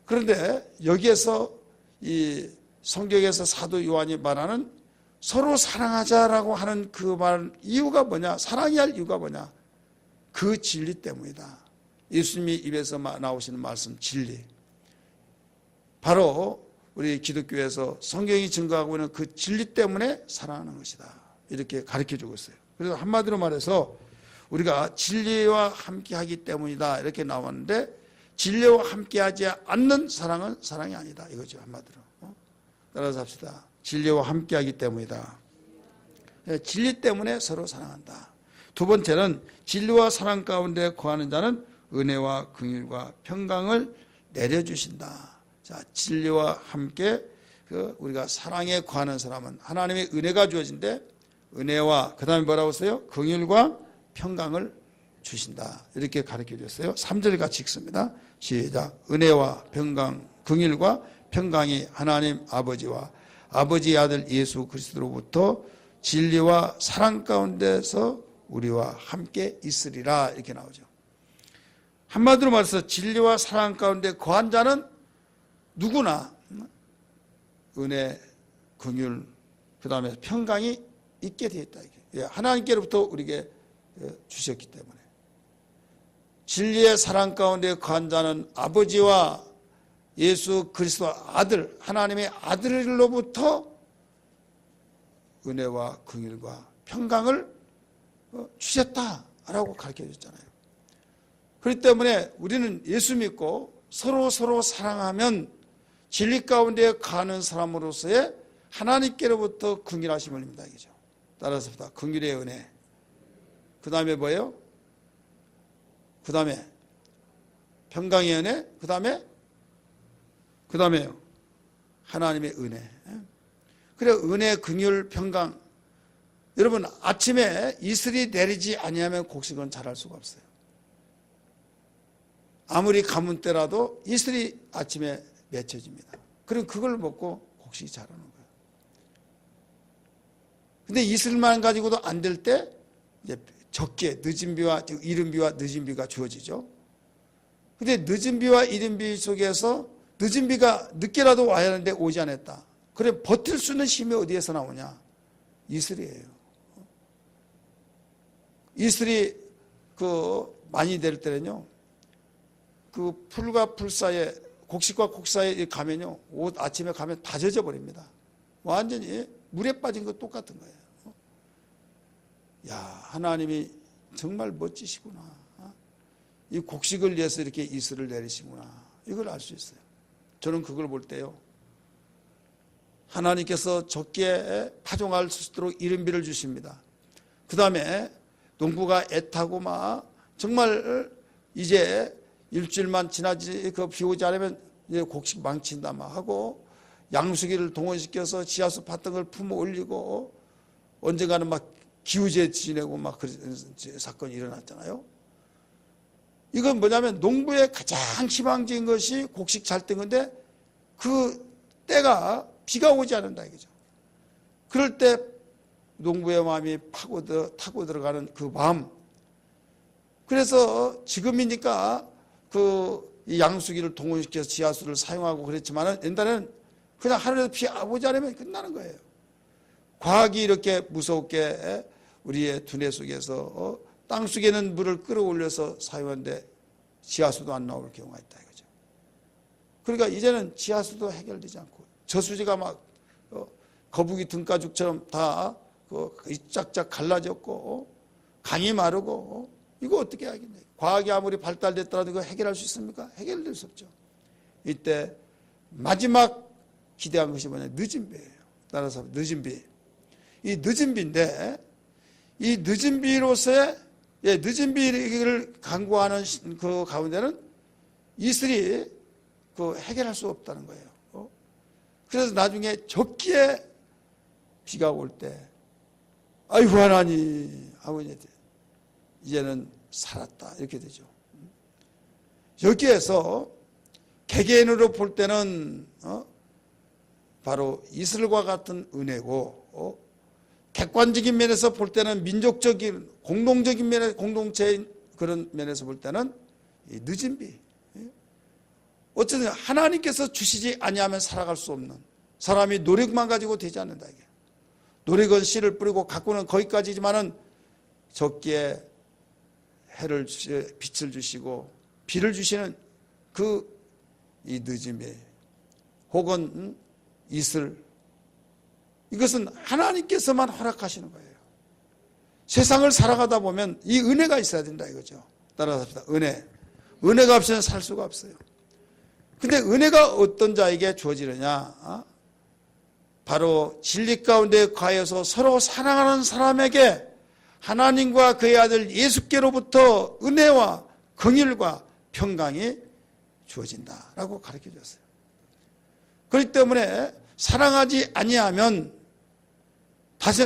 그런데 여기에서 이 성경에서 사도 요한이 말하는 서로 사랑하자라고 하는 그 말 이유가 뭐냐? 사랑해야 할 이유가 뭐냐? 그 진리 때문이다. 예수님이 입에서 나오시는 말씀 진리. 바로 우리 기독교에서 성경이 증거하고 있는 그 진리 때문에 사랑하는 것이다. 이렇게 가르쳐주고 있어요. 그래서 한마디로 말해서 우리가 진리와 함께하기 때문이다. 이렇게 나왔는데 진리와 함께하지 않는 사랑은 사랑이 아니다. 이거죠. 한마디로. 따라서 합시다. 진리와 함께하기 때문이다. 진리 때문에 서로 사랑한다. 두 번째는 진리와 사랑 가운데 거하는 자는 은혜와 긍휼과 평강을 내려주신다. 자, 진리와 함께 우리가 사랑에 거하는 사람은 하나님의 은혜가 주어진데 은혜와 그 다음에 뭐라고 했어요? 긍휼과 평강을 주신다. 이렇게 가르쳐 줬어요. 3절 같이 읽습니다. 시작. 은혜와 평강, 긍휼과 평강이 하나님 아버지와 아버지의 아들 예수 그리스도로부터 진리와 사랑 가운데서 우리와 함께 있으리라. 이렇게 나오죠. 한마디로 말해서 진리와 사랑 가운데 거한 자는 누구나 은혜, 긍휼, 그 다음에 평강이 있게 되어 있다. 하나님께로부터 우리에게 주셨기 때문에. 진리의 사랑 가운데 거한 자는 아버지와 예수 그리스도 아들, 하나님의 아들로부터 은혜와 긍휼과 평강을 주셨다라고 가르쳐줬잖아요. 그렇기 때문에 우리는 예수 믿고 서로 사랑하면 진리 가운데 가는 사람으로서의 하나님께로부터 긍휼하심을 입니다. 이거죠. 따라서 긍휼의 은혜. 그 다음에 뭐예요? 그 다음에 평강의 은혜. 그 다음에요. 하나님의 은혜. 그래 은혜, 긍휼, 평강. 여러분 아침에 이슬이 내리지 아니하면 곡식은 자랄 수가 없어요. 아무리 가뭄 때라도 이슬이 아침에 맺혀집니다. 그럼 그걸 먹고 곡식이 자라는 거예요. 근데 이슬만 가지고도 안 될 때 이제 적게 늦은 비와 이른 비와 늦은 비가 주어지죠. 근데 늦은 비와 이른 비 속에서 늦은 비가 늦게라도 와야 하는데 오지 않았다. 그래 버틸 수 있는 힘이 어디에서 나오냐? 이슬이에요. 이슬이 많이 될 때는요, 그 풀과 풀 사이에, 곡식과 곡 사이에 가면요, 옷 아침에 가면 다 젖어버립니다. 완전히 물에 빠진 것 똑같은 거예요. 야, 하나님이 정말 멋지시구나. 이 곡식을 위해서 이렇게 이슬을 내리시구나. 이걸 알 수 있어요. 저는 그걸 볼 때요, 하나님께서 적게 파종할 수 있도록 이른비를 주십니다. 그 다음에 농부가 애타고 막 정말 이제 일주일만 지나지 비 오지 않으면 이제 곡식 망친다 막 하고, 양수기를 동원시켜서 지하수 파등을 품어 올리고, 언젠가는 막 기우제 지내고 막 그런 사건이 일어났잖아요. 이건 뭐냐면 농부의 가장 희망적인 것이 곡식 잘 된 건데, 그 때가 비가 오지 않는다 이거죠. 그럴 때 농부의 마음이 타고 들어가는 그 마음. 그래서 지금이니까 이 양수기를 동원시켜서 지하수를 사용하고 그랬지만은, 옛날에는 그냥 하늘에서 비 오지 않으면 끝나는 거예요. 과학이 이렇게 무섭게 우리의 두뇌 속에서 땅 속에는 물을 끌어올려서 사용하는데 지하수도 안 나올 경우가 있다 이거죠. 그러니까 이제는 지하수도 해결되지 않고, 저수지가 막 거북이 등가죽처럼 다 짝짝 갈라졌고, 강이 마르고, 이거 어떻게 하겠냐. 과학이 아무리 발달됐더라도 이거 해결할 수 있습니까? 해결될 수 없죠. 이때 마지막 기대한 것이 뭐냐, 늦은 비예요. 따라서 늦은 비. 이 늦은 비인데, 이 늦은 비로서의, 늦은 비를 강구하는 그 가운데는 이슬이 해결할 수 없다는 거예요. 그래서 나중에 적기에 비가 올 때, 아이고 하나님, 아버지 이제는 살았다 이렇게 되죠. 여기에서 개개인으로 볼 때는 바로 이슬과 같은 은혜고, 객관적인 면에서 볼 때는 민족적인 공동적인 면에, 공동체인 그런 면에서 볼 때는 이 늦은 비. 어쨌든 하나님께서 주시지 아니하면 살아갈 수 없는, 사람이 노력만 가지고 되지 않는다 이게. 노력은 씨를 뿌리고 가꾸는 거기까지지만은 적기에 해를 빛을 주시고 비를 주시는 이 늦은 비 혹은 이슬, 이것은 하나님께서만 허락하시는 거예요. 세상을 살아가다 보면 이 은혜가 있어야 된다 이거죠. 따라서 합시다. 은혜가 없이는 살 수가 없어요. 근데 은혜가 어떤 자에게 주어지느냐, 바로 진리 가운데 가해서 서로 사랑하는 사람에게 하나님과 그의 아들 예수께로부터 은혜와 긍휼과 평강이 주어진다라고 가르쳐 줬어요. 그렇기 때문에 사랑하지 아니하면,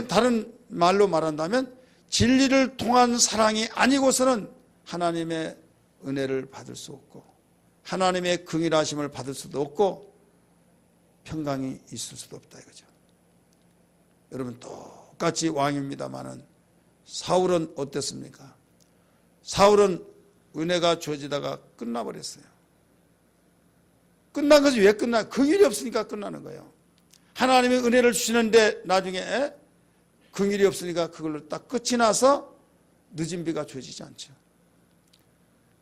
다른 말로 말한다면 진리를 통한 사랑이 아니고서는 하나님의 은혜를 받을 수 없고, 하나님의 긍휼하심을 받을 수도 없고, 평강이 있을 수도 없다 이거죠. 여러분, 똑같이 왕입니다마는 사울은 어땠습니까? 사울은 은혜가 주어지다가 끝나버렸어요. 끝난 것이 왜 끝나? 긍휼이 없으니까 끝나는 거예요. 하나님의 은혜를 주시는데 나중에 긍휼이 없으니까 그걸로 딱 끝이 나서 늦은 비가 주어지지 않죠.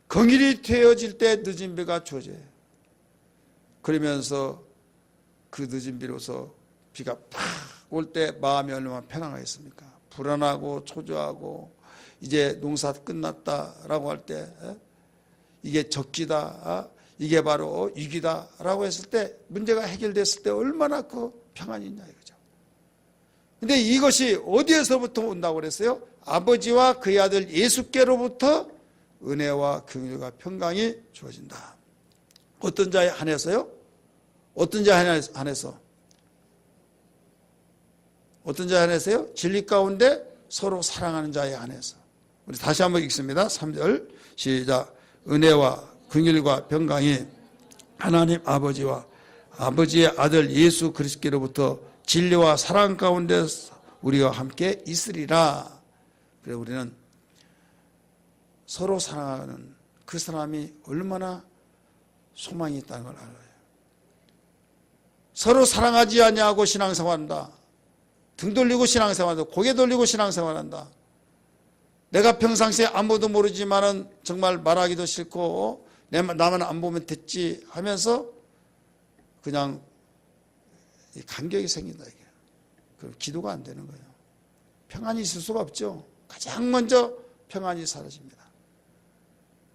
긍휼이 되어질 때 늦은 비가 주어져요. 그러면서 그 늦은 비로서 비가 팍 올 때 마음이 얼마나 편안하겠습니까? 불안하고 초조하고 이제 농사 끝났다라고 할 때, 이게 적기다, 이게 바로 위기다라고 했을 때, 문제가 해결됐을 때 얼마나 평안이 있냐 이거죠. 근데 이것이 어디에서부터 온다고 그랬어요? 아버지와 그의 아들 예수께로부터 은혜와 긍휼과 평강이 주어진다. 어떤 자에 한해서요? 어떤 자에 한해서? 어떤 자에 한해서요? 진리 가운데 서로 사랑하는 자에 한해서. 우리 다시 한번 읽습니다. 3절 시작. 은혜와 긍휼과 평강이 하나님 아버지와 아버지의 아들 예수 그리스도께로부터 진리와 사랑 가운데 우리와 함께 있으리라. 그래, 우리는 서로 사랑하는 그 사람이 얼마나 소망이 있다는 걸 알아요. 서로 사랑하지 아니하고 신앙생활한다. 등 돌리고 신앙생활한다. 고개 돌리고 신앙생활한다. 내가 평상시에 아무도 모르지만은 정말 말하기도 싫고 나만 안 보면 됐지 하면서 그냥 간격이 생긴다 이게. 그럼 기도가 안 되는 거예요. 평안이 있을 수가 없죠. 가장 먼저 평안이 사라집니다.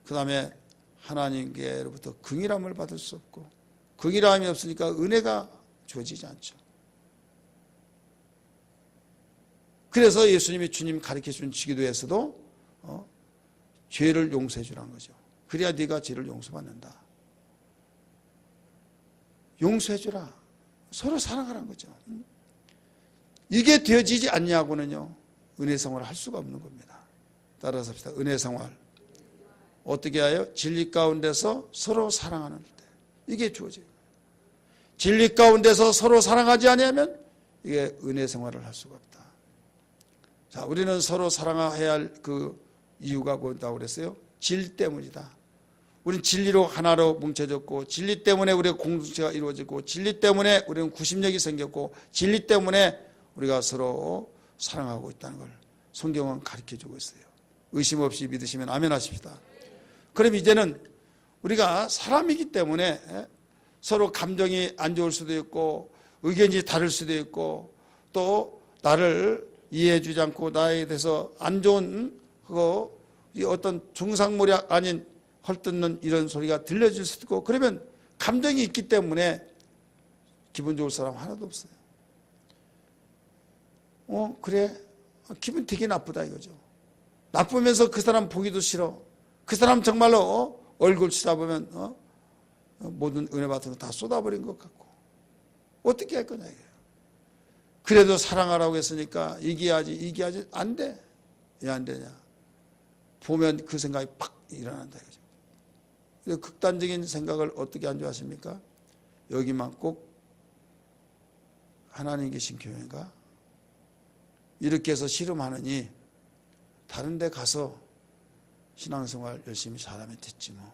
그 다음에 하나님께로부터 긍휼함을 받을 수 없고, 긍휼함이 없으니까 은혜가 주어지지 않죠. 그래서 예수님이 주님 가르쳐준 기도에서도 죄를 용서해 주라는 거죠. 그래야 네가 죄를 용서받는다. 용서해 주라. 서로 사랑하라는 거죠. 이게 되어지지 않냐고는요, 은혜 생활을 할 수가 없는 겁니다. 따라서 합시다. 은혜 생활. 어떻게 하여? 진리 가운데서 서로 사랑하는 때. 이게 주어져요. 진리 가운데서 서로 사랑하지 아니하면 이게 은혜 생활을 할 수가 없다. 자, 우리는 서로 사랑해야 할 그 이유가 뭐다고 그랬어요? 질 때문이다. 우리는 진리로 하나로 뭉쳐졌고, 진리 때문에 우리의 공동체가 이루어지고, 진리 때문에 우리는 구심력이 생겼고, 진리 때문에 우리가 서로 사랑하고 있다는 걸 성경은 가르쳐주고 있어요. 의심 없이 믿으시면 아멘 하십시다. 그럼 이제는 우리가 사람이기 때문에 서로 감정이 안 좋을 수도 있고, 의견이 다를 수도 있고, 또 나를 이해해 주지 않고 나에 대해서 안 좋은 어떤 중상모략 아닌 헐뜯는 이런 소리가 들려질 수도 있고, 그러면 감정이 있기 때문에 기분 좋을 사람 하나도 없어요. 그래? 기분 되게 나쁘다 이거죠. 나쁘면서 그 사람 보기도 싫어. 그 사람 정말로 얼굴 쳐다보면 모든 은혜 받은 거 다 쏟아버린 것 같고, 어떻게 할 거냐 이거예요. 그래도 사랑하라고 했으니까 이기야지 안 돼. 왜 안 되냐? 보면 그 생각이 팍 일어난다 이거죠. 그래서 극단적인 생각을 어떻게 안 좋아하십니까? 여기만 꼭 하나님 계신 교회인가? 이렇게 해서 씨름하느니 다른 데 가서 신앙생활 열심히 잘하면 됐지 뭐.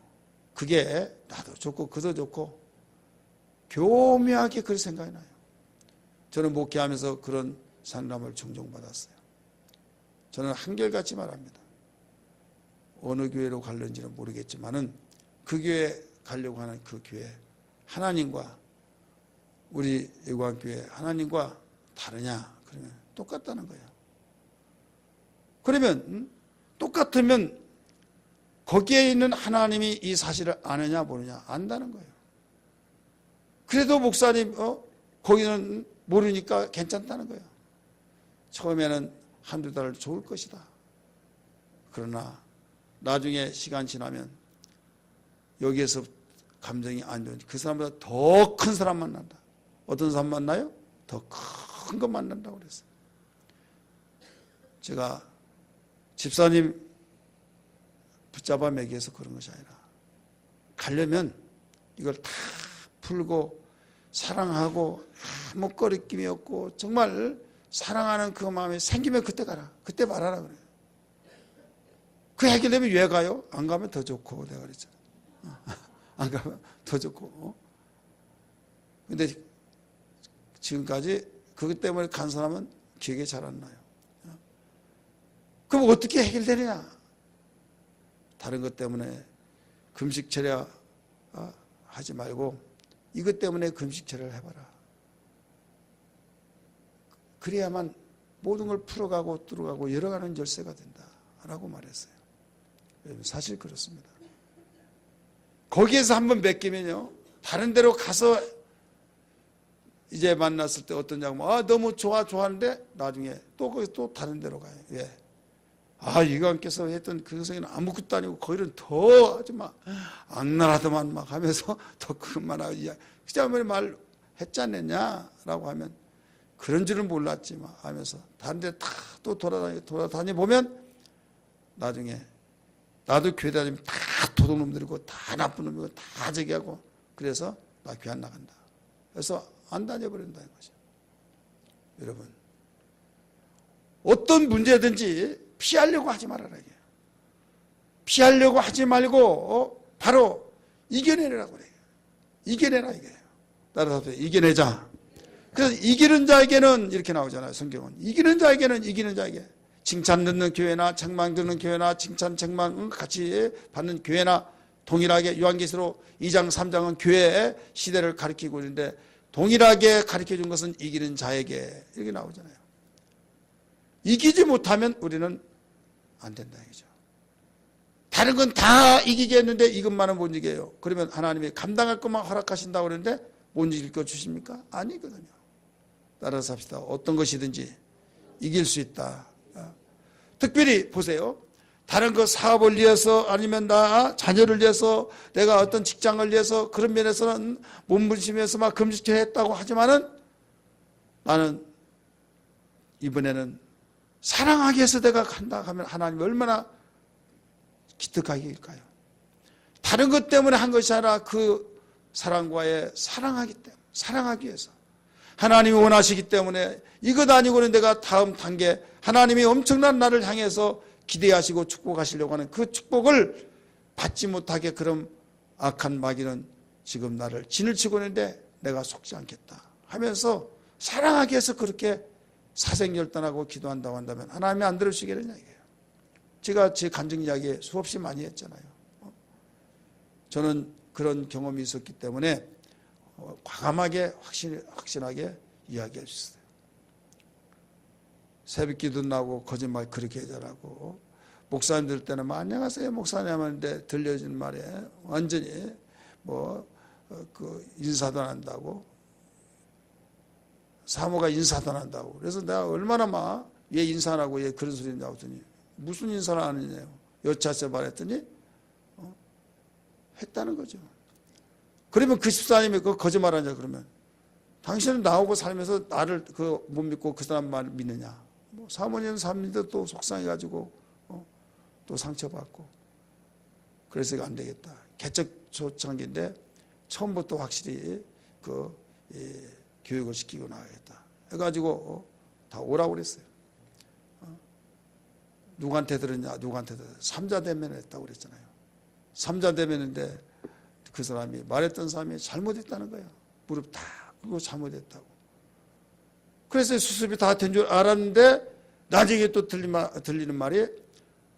그게 나도 좋고 그도 좋고 교묘하게 그런 생각이 나요. 저는 목회하면서 그런 상담을 종종 받았어요. 저는 한결같이 말합니다. 어느 교회로 갈는지는 모르겠지만은 그 교회 가려고 하는 그 교회, 하나님과 우리 예구한교회 하나님과 다르냐? 그러면 똑같다는 거예요. 그러면 똑같으면 거기에 있는 하나님이 이 사실을 아느냐 모르냐? 안다는 거예요. 그래도 목사님 거기는 모르니까 괜찮다는 거예요. 처음에는 한두 달 좋을 것이다. 그러나 나중에 시간 지나면 여기에서 감정이 안 좋으니 그 사람보다 더 큰 사람 만난다. 어떤 사람 만나요? 더 큰 거 만난다고 그랬어요. 제가 집사님 붙잡아 매기해서 그런 것이 아니라 가려면 이걸 다 풀고 사랑하고 아무 거리낌이 없고 정말 사랑하는 그 마음이 생기면 그때 가라. 그때 말하라 그래요. 그 해결되면 왜 가요? 안 가면 더 좋고 내가 그랬잖아. 안 가면 더 좋고. 근데 지금까지 그것 때문에 간 사람은 기억이 잘 안 나요. 그럼 어떻게 해결되느냐? 다른 것 때문에 금식 철야 하지 말고 이것 때문에 금식 철야를 해봐라. 그래야만 모든 걸 풀어가고 뚫어가고 열어가는 열쇠가 된다라고 말했어요. 사실 그렇습니다. 거기에서 한번 맺기면요, 다른 데로 가서 이제 만났을 때 어떤 장모, 너무 좋아하는데 나중에 또 거기 또 다른 데로 가요. 왜? 이관께서 했던 그 성에는 아무것도 아니고 거기는 더 아주 막 악랄하더만 막 하면서 더 그만하고 그자머니 말 했지 않느냐라고 하면 그런 줄은 몰랐지 막 하면서 다른 데 다 또 돌아다니 보면 나중에 나도 교회 다니면 다 도둑놈들이고 다 나쁜 놈이고 다 저기 하고 그래서 나 교회 안 나간다. 그래서 안 다녀버린다는 거죠. 여러분, 어떤 문제든지 피하려고 하지 말아라 이게. 피하려고 하지 말고 바로 이겨내라고 그래요. 이겨내라 이게요. 따라서 이겨내자. 그래서 이기는 자에게는 이렇게 나오잖아요. 성경은 이기는 자에게는 이기는 자에게 칭찬 듣는 교회나 책망 듣는 교회나 칭찬 책망 같이 받는 교회나 동일하게 요한계시록 2장 3장은 교회의 시대를 가리키고 있는데 동일하게 가르쳐준 것은 이기는 자에게 이렇게 나오잖아요. 이기지 못하면 우리는 안 된다 이거죠. 다른 건 다 이기게 했는데 이것만은 못 이겨요. 그러면 하나님이 감당할 것만 허락하신다고 그러는데 못 이길 거 주십니까? 아니거든요. 따라서 합시다. 어떤 것이든지 이길 수 있다. 특별히 보세요. 다른 거 사업을 위해서 아니면 나 자녀를 위해서 내가 어떤 직장을 위해서 그런 면에서는 몸부림해서 막 금식해 했다고 하지만은 나는 이번에는 사랑하기 위해서 내가 간다 하면 하나님이 얼마나 기특하길까요? 다른 것 때문에 한 것이 아니라 그 사랑과의 사랑하기 때문에 사랑하기 위해서 하나님이 원하시기 때문에 이것 아니고는 내가 다음 단계 하나님이 엄청난 나를 향해서 기대하시고 축복하시려고 하는 그 축복을 받지 못하게 그런 악한 마귀는 지금 나를 진을 치고 있는데 내가 속지 않겠다 하면서 사랑하기 위해서 그렇게 사생결단하고 기도한다고 한다면 하나님이 안 들으시겠느냐 이게요. 제가 제 간증 이야기 수없이 많이 했잖아요. 저는 그런 경험이 있었기 때문에 과감하게 확신하게 이야기할 수 있어요. 새벽 기도 나오고 거짓말 그렇게 잘하고 목사님 들 때는 뭐 안녕하세요 목사님 하는데 들려진 말에 완전히 그 인사도 한다고 사모가 인사도 한다고 그래서 내가 얼마나 막 얘 인사 안 하고 얘 그런 소리 나오더니 무슨 인사를 안 했냐고 여차서 말했더니 했다는 거죠. 그러면 그 집사님이 그 거짓말하냐 그러면 당신은 나오고 살면서 나를 못 믿고 그 사람 말 믿느냐. 사모님은 삽니다 또 속상해가지고 또 상처받고 그래서 이거 안 되겠다. 개척 초창기인데 처음부터 확실히 교육을 시키고 나가겠다. 해가지고 다 오라고 그랬어요. 누구한테 들었냐? 누구한테 들었냐? 3자 대면을 했다고 그랬잖아요. 3자 대면인데 그 사람이 말했던 사람이 잘못했다는 거예요. 무릎 다 꿇고 잘못했다고. 그래서 수습이 다 된 줄 알았는데 나중에 또 들리는 말이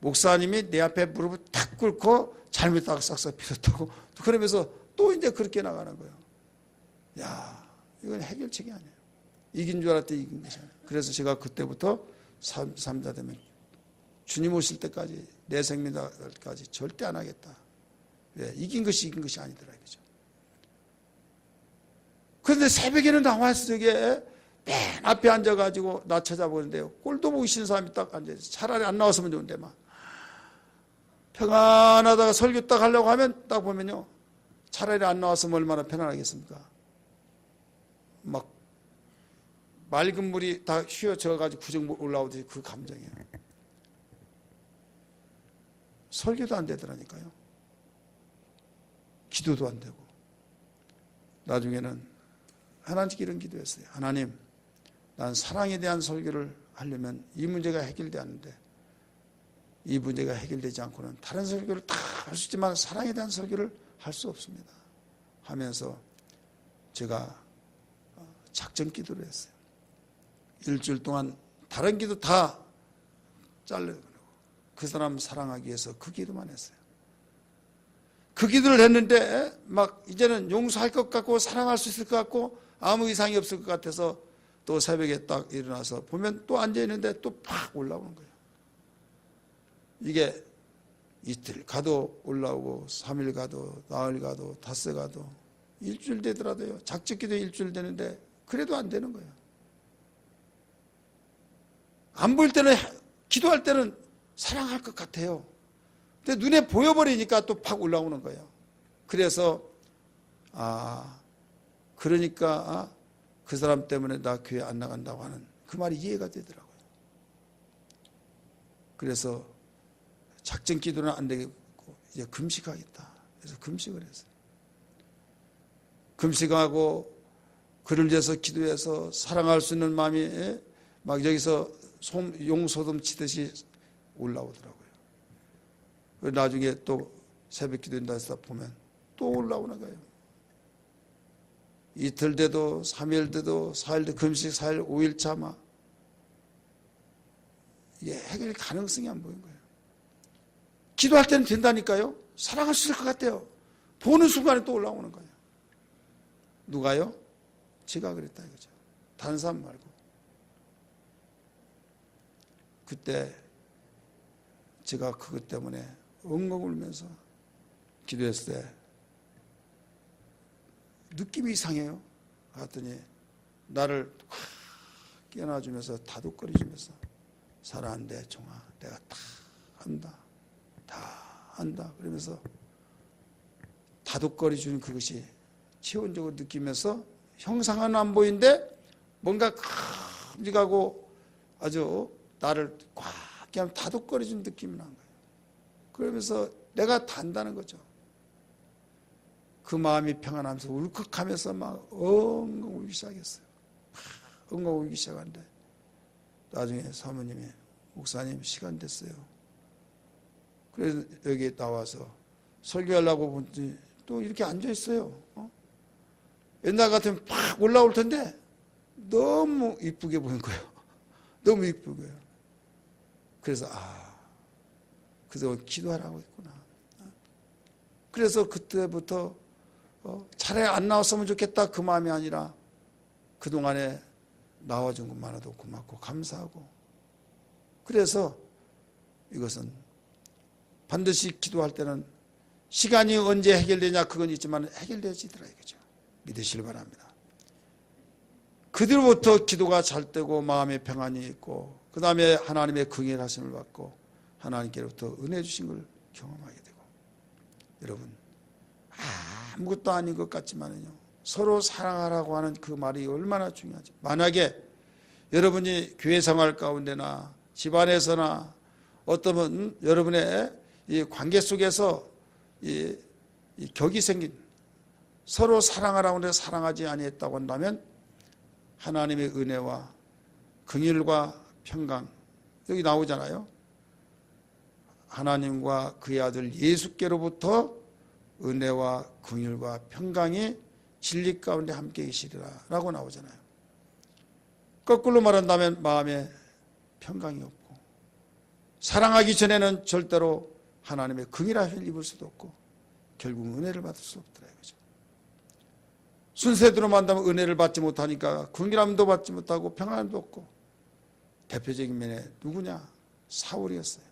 목사님이 내 앞에 무릎을 탁 꿇고 잘못했다고 싹싹 빌었다고. 그러면서 또 이제 그렇게 나가는 거예요. 야, 이건 해결책이 아니에요. 이긴 줄 알았더니 이긴 것이 아니에요. 그래서 제가 그때부터 3자 대면 주님 오실 때까지 내 생명까지 절대 안 하겠다. 왜? 이긴 것이 아니더라 이거죠. 그런데 새벽에는 나와서 저게 맨 앞에 앉아가지고 나 찾아보는데요. 꼴도 보기 싫은 사람이 딱 앉아있어요. 차라리 안 나왔으면 좋은데 막 평안하다가 설교 딱 하려고 하면 딱 보면요. 차라리 안 나왔으면 얼마나 편안하겠습니까? 막 맑은 물이 다 휘어져가지고 구정 올라오듯이 그 감정이에요. 설교도 안 되더라니까요. 기도도 안 되고. 나중에는 하나님께 이런 기도했어요. 하나님, 난 사랑에 대한 설교를 하려면 이 문제가 해결되었는데 이 문제가 해결되지 않고는 다른 설교를 다 할 수 있지만 사랑에 대한 설교를 할 수 없습니다. 하면서 제가 작전 기도를 했어요. 일주일 동안 다른 기도 다 잘라버리고 그 사람 사랑하기 위해서 그 기도만 했어요. 그 기도를 했는데 막 이제는 용서할 것 같고 사랑할 수 있을 것 같고 아무 이상이 없을 것 같아서 또 새벽에 딱 일어나서 보면 또 앉아있는데 또 팍 올라오는 거예요. 이게 이틀 가도 올라오고 3일 가도 나흘 가도 닷새 가도 일주일 되더라도요. 작짓기도 일주일 되는데 그래도 안 되는 거예요. 안 보일 때는 기도할 때는 사랑할 것 같아요. 근데 눈에 보여버리니까 또 팍 올라오는 거예요. 그래서 그러니까 그 사람 때문에 나 교회 안 나간다고 하는 그 말이 이해가 되더라고요. 그래서 작전 기도는 안 되겠고 이제 금식하겠다. 그래서 금식을 했어요. 금식하고 그를 위해서 기도해서 사랑할 수 있는 마음이 막 여기서 용소돔 치듯이 올라오더라고요. 나중에 또 새벽 기도한다 해서 보면 또 올라오는 거예요. 이틀 돼도 3일 돼도 4일 돼도 금식 4일 5일 참아 이게 해결 가능성이 안 보인 거예요. 기도할 때는 된다니까요. 사랑할 수 있을 것 같아요. 보는 순간에 또 올라오는 거예요. 누가요? 제가 그랬다 이거죠. 다른 사람 말고. 그때 제가 그것 때문에 엉엉 울면서 기도했을 때 느낌이 이상해요. 갔더니 나를 확 깨어나주면서 다독거리주면서 사랑한대 종아, 내가 다 한다, 다 한다 그러면서 다독거리주는 그것이 체온적으로 느끼면서 형상은 안 보이는데 뭔가 큼직하고 아주 나를 꽉 그냥 다독거리주는 느낌이 난 거예요. 그러면서 내가 단다는 거죠. 그 마음이 평안하면서 울컥하면서 막 엉엉 울기 시작했어요. 엉엉 울기 시작하는데 나중에 사모님이 목사님 시간 됐어요. 그래서 여기 나와서 설교하려고 보니 또 이렇게 앉아있어요. 옛날 같으면 팍 올라올 텐데 너무 이쁘게 보인 거예요. 너무 이쁘고요. 그래서 그래서 기도하라고 했구나. 그래서 그때부터 차라리 안 나왔으면 좋겠다 그 마음이 아니라 그동안에 나와준 것만으로도 고맙고 감사하고 그래서 이것은 반드시 기도할 때는 시간이 언제 해결되냐 그건 있지만 해결되지더라 이거죠. 믿으시길 바랍니다. 그 뒤로부터 기도가 잘 되고 마음의 평안이 있고 그 다음에 하나님의 긍휼하심을 받고 하나님께로부터 은혜 주신 걸 경험하게 되고 여러분 아무것도 아닌 것 같지만요 서로 사랑하라고 하는 그 말이 얼마나 중요하죠. 만약에 여러분이 교회 생활 가운데나 집안에서나 어떤 여러분의 이 관계 속에서 이 격이 생긴 서로 사랑하라고 하는데 사랑하지 아니했다고 한다면 하나님의 은혜와 긍휼과 평강 여기 나오잖아요. 하나님과 그의 아들 예수께로부터 은혜와 긍휼과 평강이 진리 가운데 함께 계시리라 라고 나오잖아요. 거꾸로 말한다면 마음에 평강이 없고 사랑하기 전에는 절대로 하나님의 긍휼하심을 입을 수도 없고 결국 은혜를 받을 수 없더라 이거죠. 순서대로 만나면 은혜를 받지 못하니까 긍휼함도 받지 못하고 평안도 없고 대표적인 면에 누구냐? 사울이었어요.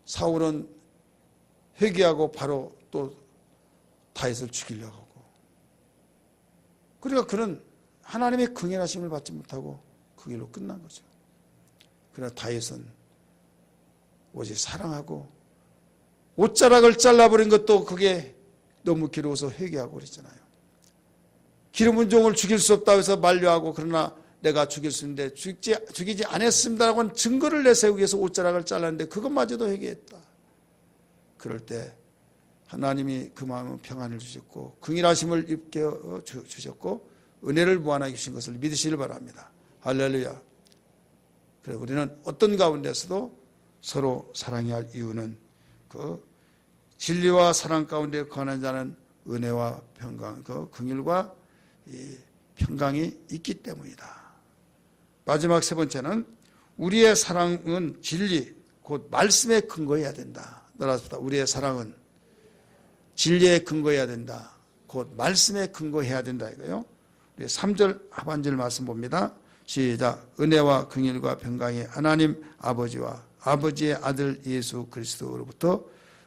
사울은 회개하고 바로 또 다윗을 죽이려고 하고 그러니까 그는 하나님의 긍휼하심을 받지 못하고 그 길로 끝난 거죠. 그러나 다윗은 오직 사랑하고 옷자락을 잘라버린 것도 그게 너무 길어서 회개하고 그랬잖아요. 기름은 종을 죽일 수 없다고 해서 만류하고 그러나 내가 죽일 수 있는데 죽이지 않았습니다라고 하는 증거를 내세우기 위해서 옷자락을 잘랐는데 그것마저도 회개했다. 그럴 때 하나님이 그 마음은 평안을 주셨고 긍휼하심을 입게 주셨고 은혜를 무한하게 주신 것을 믿으시길 바랍니다. 할렐루야. 그래 우리는 어떤 가운데서도 서로 사랑해야 할 이유는 그 진리와 사랑 가운데 거하는 자는 은혜와 평강, 그 긍휼과 이 평강이 있기 때문이다. 마지막 세 번째는 우리의 사랑은 진리, 곧 말씀에 근거해야 된다. 따라서 우리의 사랑은 진리에 근거해야 된다. 곧 말씀에 근거해야 된다 이거요. 3절 하반절 말씀 봅니다. 시작. 은혜와 긍휼과 평강이 하나님 아버지와 아버지의 아들 예수 그리스도로부터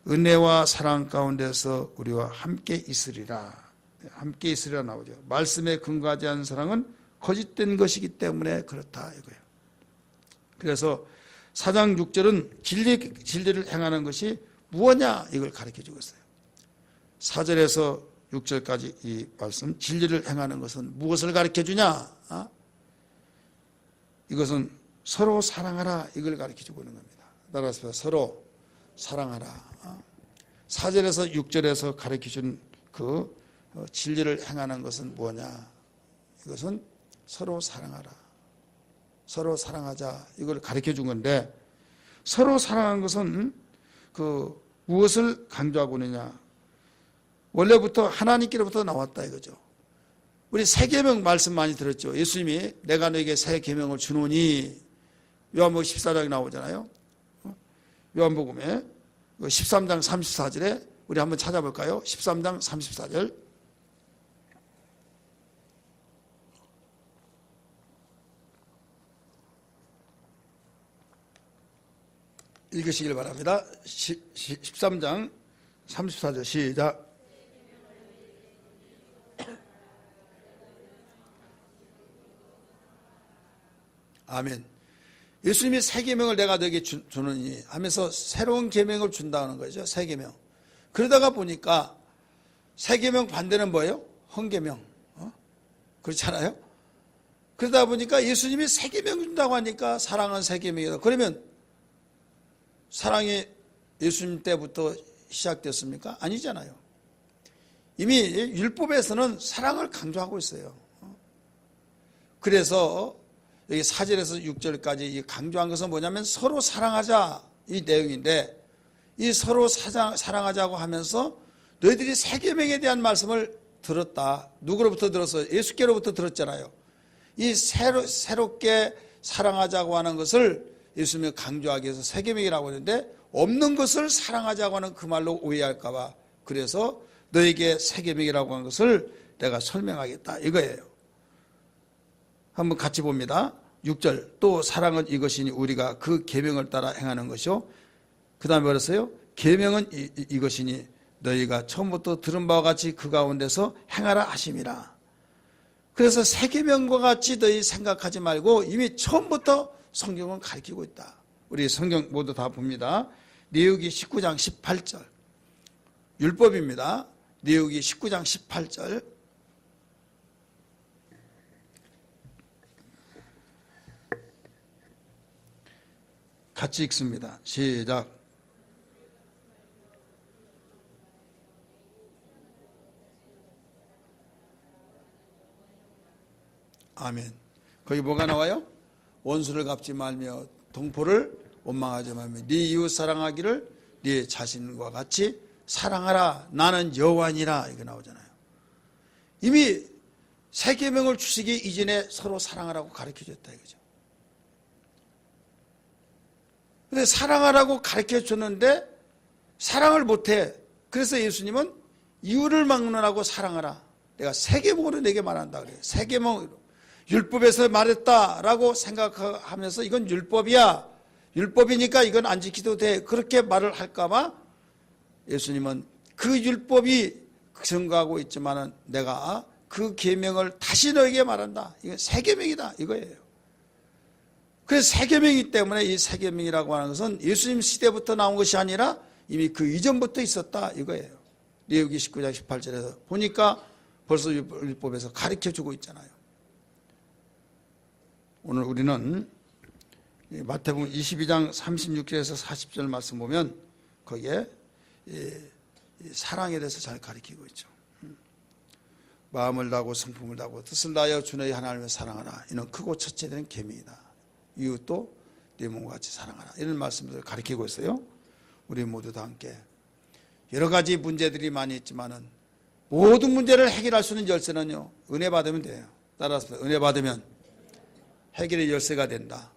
은혜와 사랑 가운데서 우리와 함께 있으리라. 함께 있으리라 나오죠. 말씀에 근거하지 않은 사랑은 거짓된 것이기 때문에 그렇다 이거예요. 그래서 4장 6절은 진리를 행하는 것이 무엇냐 이걸 가르쳐주고 있어요. 4절에서 6절까지 이 말씀 진리를 행하는 것은 무엇을 가르쳐주냐? 이것은 서로 사랑하라 이걸 가르쳐주고 있는 겁니다. 따라서 서로 사랑하라. 4절에서 6절에서 가르쳐준 그 진리를 행하는 것은 뭐냐? 이것은 서로 사랑하라. 서로 사랑하자. 이걸 가르쳐 준 건데 서로 사랑하는 것은 그 무엇을 강조하고 있느냐? 원래부터 하나님께로부터 나왔다 이거죠. 우리 새 계명 말씀 많이 들었죠. 예수님이 내가 너에게 새 계명을 주노니 요한복음 14장에 나오잖아요. 요한복음에 13장 34절에 우리 한번 찾아볼까요? 13장 34절. 읽으시길 바랍니다. 13장 34절 시작. 아멘. 예수님이 새 계명을 내가 너에게 주느니 하면서 새로운 계명을 준다는 거죠. 새 계명. 그러다가 보니까 새 계명 반대는 뭐예요? 헌계명. 그렇잖아요. 그러다 보니까 예수님이 새 계명 준다고 하니까 사랑은 새 계명이다. 그러면 사랑이 예수님 때부터 시작됐습니까? 아니잖아요. 이미 율법에서는 사랑을 강조하고 있어요. 그래서 여기 4절에서 6절까지 강조한 것은 뭐냐면 서로 사랑하자 이 내용인데, 이 서로 사랑하자고 하면서 너희들이 새 계명에 대한 말씀을 들었다. 누구로부터 들었어요? 예수께로부터 들었잖아요. 이 새롭게 사랑하자고 하는 것을 예수님이 강조하기 위해서 새 계명이라고 하는데, 없는 것을 사랑하자고 하는 그 말로 오해할까 봐 그래서 너에게 새 계명이라고 하는 것을 내가 설명하겠다 이거예요. 한번 같이 봅니다. 6절. 또 사랑은 이것이니 우리가 그 계명을 따라 행하는 것이요. 그 다음에 뭐랬어요? 계명은 이것이니 너희가 처음부터 들은 바와 같이 그 가운데서 행하라 하심이라. 그래서 새 계명과 같이 너희 생각하지 말고 이미 처음부터 성경은 가르치고 있다. 우리 성경 모두 다 봅니다. 레위기 19장 18절. 율법입니다. 레위기 19장 18절. 같이 읽습니다. 시작. 아멘. 거기 뭐가 나와요? 원수를 갚지 말며 동포를 원망하지 말며 네 이웃 사랑하기를 네 자신과 같이 사랑하라. 나는 여호와니라. 이거 나오잖아요. 이미 새 계명을 주시기 이전에 서로 사랑하라고 가르쳐줬다 이거죠. 근데 사랑하라고 가르쳐줬는데 사랑을 못해. 그래서 예수님은 이웃을 막론하고 사랑하라. 내가 새 계명으로 내게 말한다 그래요. 새 계명으로. 율법에서 말했다라고 생각하면서 이건 율법이야. 율법이니까 이건 안 지켜도 돼. 그렇게 말을 할까봐 예수님은 그 율법이 증거하고 있지만은 내가 그 계명을 다시 너에게 말한다. 이건 새 계명이다 이거예요. 그래서 새 계명이기 때문에 이 새 계명이라고 하는 것은 예수님 시대부터 나온 것이 아니라 이미 그 이전부터 있었다 이거예요. 레위기 19장 18절에서 보니까 벌써 율법에서 가르쳐주고 있잖아요. 오늘 우리는 마태복음 22장 36절에서 40절 말씀 보면 거기에 사랑에 대해서 잘 가르치고 있죠. 마음을 다하고 성품을 다하고 뜻을 다하여 주 너희 하나님을 사랑하라. 이는 크고 첫째 되는 계명이다. 이웃도 네 몸과 같이 사랑하라. 이런 말씀들을 가르치고 있어요. 우리 모두 다 함께 여러 가지 문제들이 많이 있지만은 모든 문제를 해결할 수 있는 열쇠는요, 은혜 받으면 돼요. 따라서 은혜 받으면 해결의 열쇠가 된다.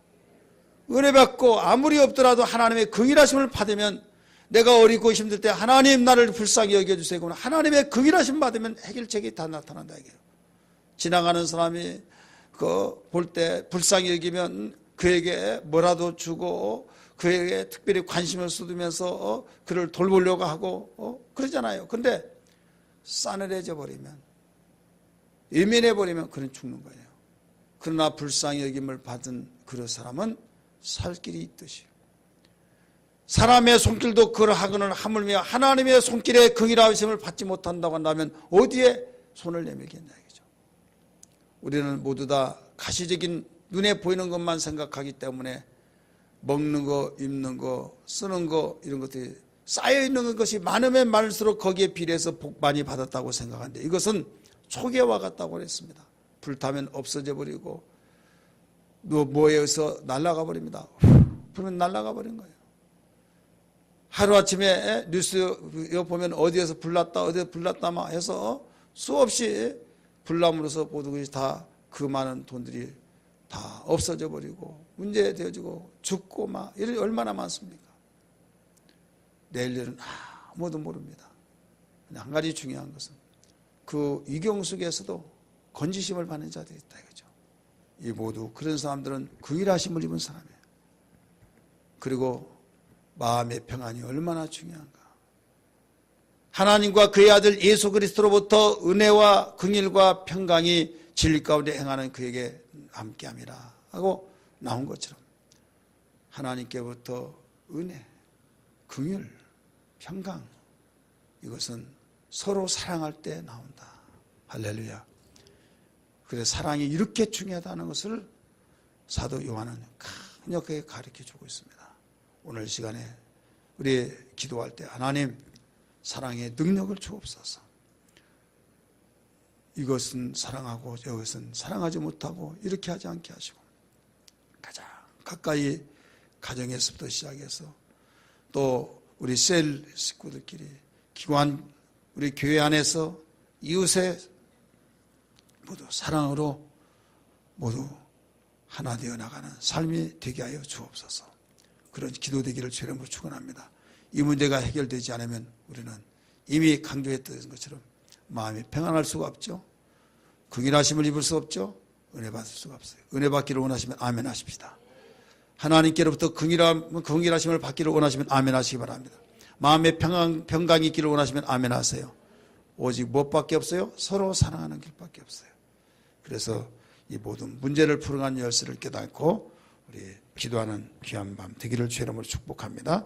은혜 받고 아무리 없더라도 하나님의 긍휼하심을 받으면, 내가 어리고 힘들 때 하나님 나를 불쌍히 여겨주세요. 그러면 하나님의 긍휼하심 받으면 해결책이 다 나타난다 이게요. 지나가는 사람이 볼 때 불쌍히 여기면 그에게 뭐라도 주고 그에게 특별히 관심을 쏟으면서 그를 돌보려고 하고 그러잖아요. 근데 싸늘해져 버리면, 예민해 버리면 그는 죽는 거예요. 그러나 불쌍히 여김을 받은 그 사람은 살 길이 있듯이, 사람의 손길도 그러하거늘 하물며 하나님의 손길에 긍휼하심을 받지 못한다고 한다면 어디에 손을 내밀겠냐 이거죠. 우리는 모두 다 가시적인 눈에 보이는 것만 생각하기 때문에 먹는 거, 입는 거, 쓰는 거 이런 것들이 쌓여있는 것이 많으면 많을수록 거기에 비례해서 복 많이 받았다고 생각하는데, 이것은 초계와 같다고 그랬습니다. 불타면 없어져 버리고 뭐에서 날아가 버립니다. 불은 날아가 버린 거예요. 하루아침에 뉴스 보면 어디에서 불났다 어디에서 불났다 막 해서 수없이 불남으로서 모든 것이 다 그 많은 돈들이 다 없어져 버리고 문제 되어지고 죽고 막 이런 얼마나 많습니까? 내일 일은 아무도 모릅니다. 한 가지 중요한 것은 그 위경 속에서도 건지심을 받는 자들이 있다 이거죠. 이 모두 그런 사람들은 긍휼하심을 입은 사람이에요. 그리고 마음의 평안이 얼마나 중요한가. 하나님과 그의 아들 예수 그리스도로부터 은혜와 긍휼과 평강이 진리 가운데 행하는 그에게 함께함이라 하고 나온 것처럼 하나님께부터 은혜, 긍휼, 평강 이것은 서로 사랑할 때 나온다. 할렐루야. 그래서 사랑이 이렇게 중요하다는 것을 사도 요한은 강력하게 가르쳐주고 있습니다. 오늘 시간에 우리 기도할 때 하나님 사랑의 능력을 주옵소서. 이것은 사랑하고 이것은 사랑하지 못하고 이렇게 하지 않게 하시고 가장 가까이 가정에서부터 시작해서 또 우리 셀 식구들끼리 기관 우리 교회 안에서 이웃에 모두 사랑으로 모두 하나 되어 나가는 삶이 되게 하여 주옵소서. 그런 기도 되기를 주님으로 축원합니다. 이 문제가 해결되지 않으면 우리는 이미 강조했던 것처럼 마음이 평안할 수가 없죠. 긍휼하심을 입을 수 없죠. 은혜 받을 수가 없어요. 은혜 받기를 원하시면 아멘 하십시다. 하나님께로부터 긍휼하심을 받기를 원하시면 아멘 하시기 바랍니다. 마음의 평강이 있기를 원하시면 아멘 하세요. 오직 무엇밖에 없어요? 서로 사랑하는 길밖에 없어요. 그래서 이 모든 문제를 풀어가는 열쇠를 깨닫고 우리 기도하는 귀한 밤 되기를 주의 이름으로 축복합니다.